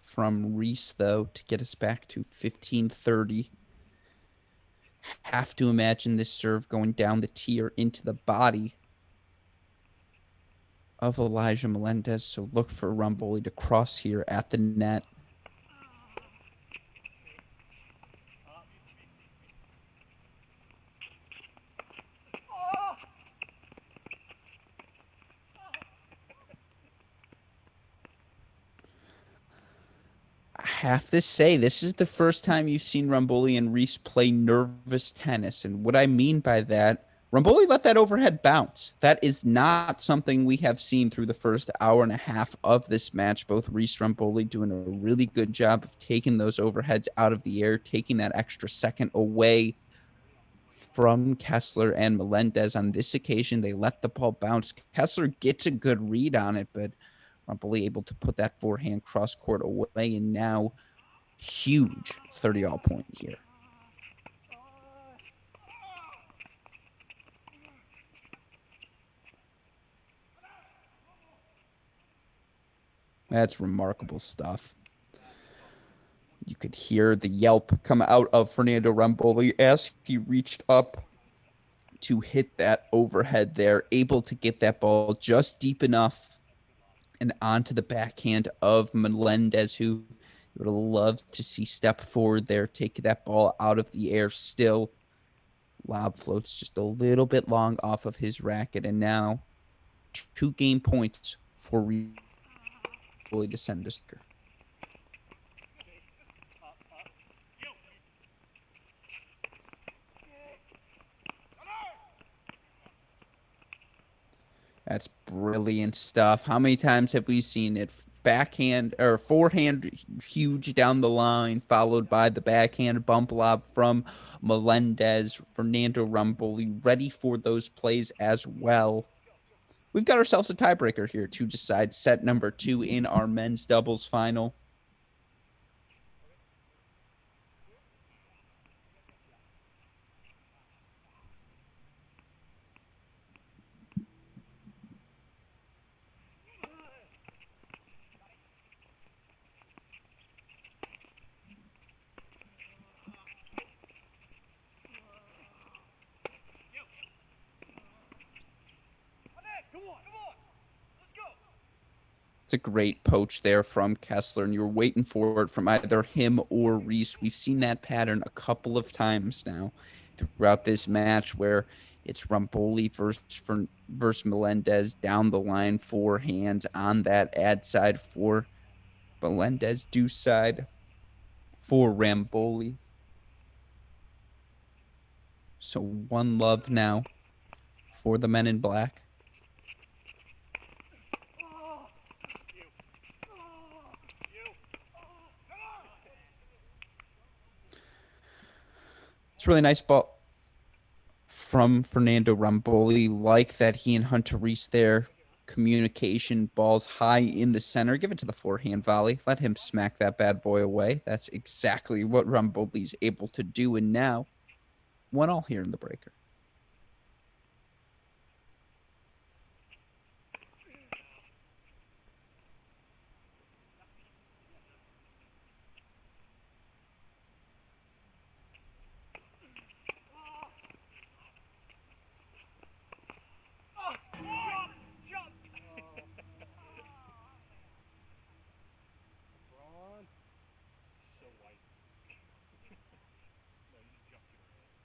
from Reese, though, to get us back to 15-30. Have to imagine this serve going down the tee or into the body of Elijah Melendez. So look for Rumboli to cross here at the net. I have to say, this is the first time you've seen Rumboli and Reese play nervous tennis. And what I mean by that, Rumboli let that overhead bounce. That is not something we have seen through the first hour and a half of this match. Both Reese and Rumboli doing a really good job of taking those overheads out of the air, taking that extra second away from Kessler and Melendez. On this occasion, they let the ball bounce. Kessler gets a good read on it, but Rumboli able to put that forehand cross court away, and now huge 30-all point here. That's remarkable stuff. You could hear the yelp come out of Fernando Rumboli as he reached up to hit that overhead there, able to get that ball just deep enough and onto the backhand of Melendez, who you would love to see step forward there, take that ball out of the air still. Lob floats just a little bit long off of his racket, and now 2 game points for Rumboli to send us. That's brilliant stuff. How many times have we seen it? Backhand or forehand huge down the line, followed by the backhand bump lob from Melendez. Fernando Rumboli ready for those plays as well. We've got ourselves a tiebreaker here to decide set number 2 in our men's doubles final. It's a great poach there from Kessler, and you were waiting for it from either him or Reese. We've seen that pattern a couple of times now throughout this match where it's Rumboli versus Melendez down the line, forehand on that ad side for Melendez, deuce side for Rumboli. So 1-love now for the men in black. It's a really nice ball from Fernando Rumboli. Like that he and Hunter Reese there. Communication, balls high in the center. Give it to the forehand volley. Let him smack that bad boy away. That's exactly what Rumboli's able to do. And now, 1-all here in the breaker.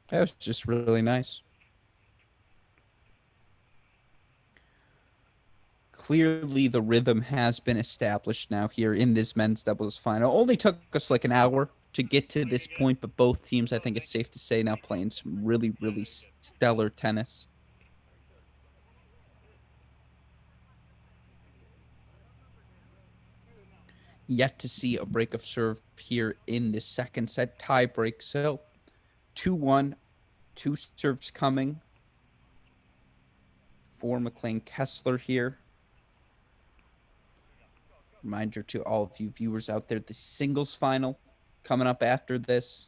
That was just really nice. Clearly, the rhythm has been established now here in this men's doubles final. Only took us like an hour to get to this point, but both teams, I think it's safe to say, now playing some really, really stellar tennis. Yet to see a break of serve here in this second set tie break. So 2-1, two serves coming for McLean Kessler here. Reminder to all of you viewers out there, the singles final coming up after this.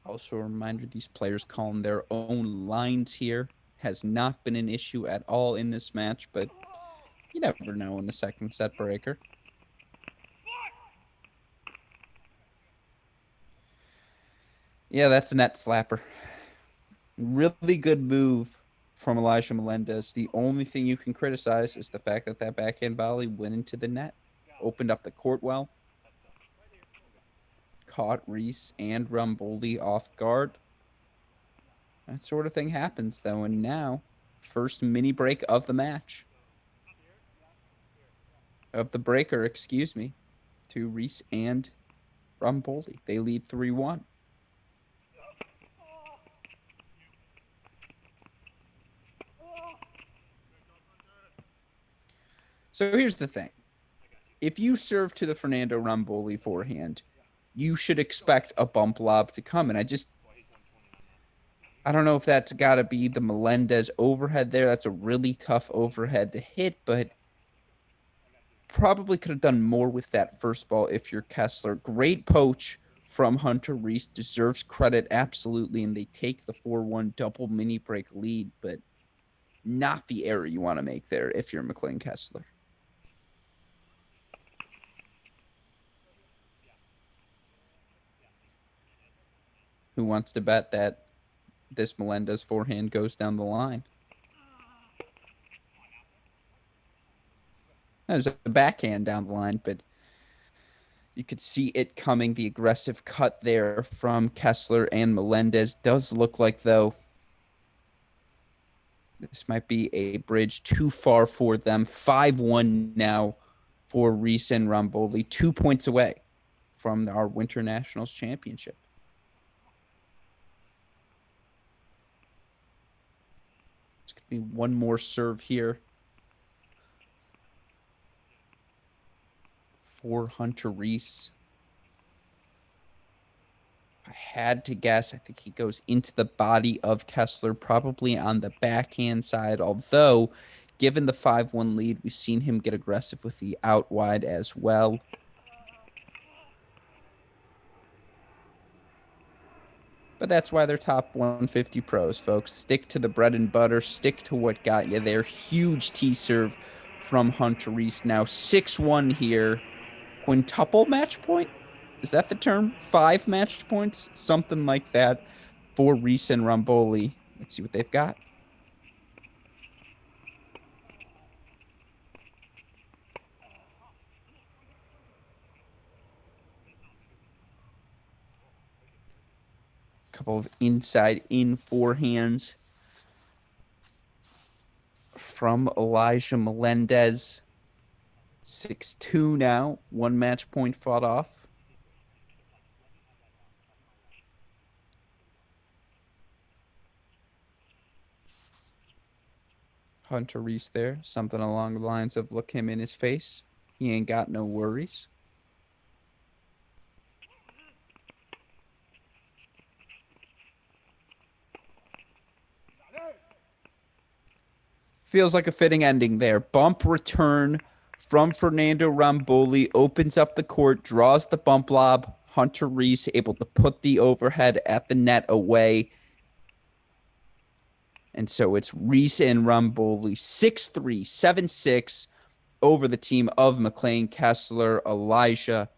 Also a reminder, these players calling their own lines here has not been an issue at all in this match, but you never know in the second set breaker. Yeah, that's a net slapper. Really good move from Elijah Melendez. The only thing you can criticize is the fact that that backhand volley went into the net, opened up the court well, caught Reese and Rumboli off guard. That sort of thing happens, though, and now, first mini break of the match. Of the breaker, excuse me, to Reese and Rumboli. They lead 3-1. So here's the thing. If you serve to the Fernando Rumboli forehand, you should expect a bump lob to come. And I don't know if that's got to be the Melendez overhead there. That's a really tough overhead to hit, but probably could have done more with that first ball if you're Kessler. Great poach from Hunter Reese. Deserves credit, absolutely. And they take the 4-1 double mini break lead, but not the error you want to make there if you're McLean Kessler. Who wants to bet that this Melendez forehand goes down the line? There's a backhand down the line, but you could see it coming. The aggressive cut there from Kessler and Melendez does look like, though, this might be a bridge too far for them. 5-1 now for Reese and Rumboli, 2 points away from our Winter Nationals championship. It's going to be one more serve here for Hunter Reese. I had to guess, I think he goes into the body of Kessler, probably on the backhand side, although given the 5-1 lead, we've seen him get aggressive with the out wide as well. But that's why they're top 150 pros, folks. Stick to the bread and butter. Stick to what got you there. Huge tee serve from Hunter Reese. Now 6-1 here. Quintuple match point? Is that the term? 5 match points? Something like that for Reese and Rumboli. Let's see what they've got. Couple of inside-in forehands from Elijah Melendez. 6-2 now. 1 match point fought off. Hunter Reese there. Something along the lines of look him in his face. He ain't got no worries. Feels like a fitting ending there. Bump return from Fernando Rumboli. Opens up the court. Draws the bump lob. Hunter Reese able to put the overhead at the net away. And so it's Reese and Rumboli 6-3, 7-6 over the team of McLean Kessler, Elijah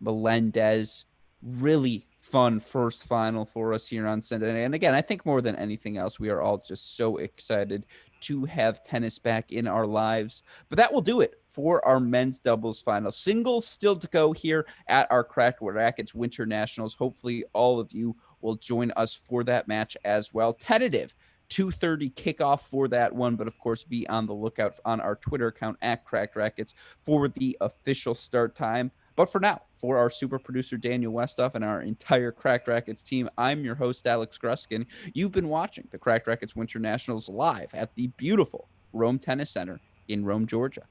Melendez. Really fun first final for us here on Sunday. And again, I think more than anything else, we are all just so excited to have tennis back in our lives. But that will do it for our men's doubles final. Singles still to go here at our Cracked Racquets Winter Nationals. Hopefully, all of you will join us for that match as well. Tentative 2:30 kickoff for that one, but of course, be on the lookout on our Twitter account at Cracked Racquets for the official start time. But for now, for our super producer Daniel Westoff and our entire Cracked Racquets team, I'm your host Alex Gruskin. You've been watching the Cracked Racquets Winter Nationals live at the beautiful Rome Tennis Center in Rome, Georgia.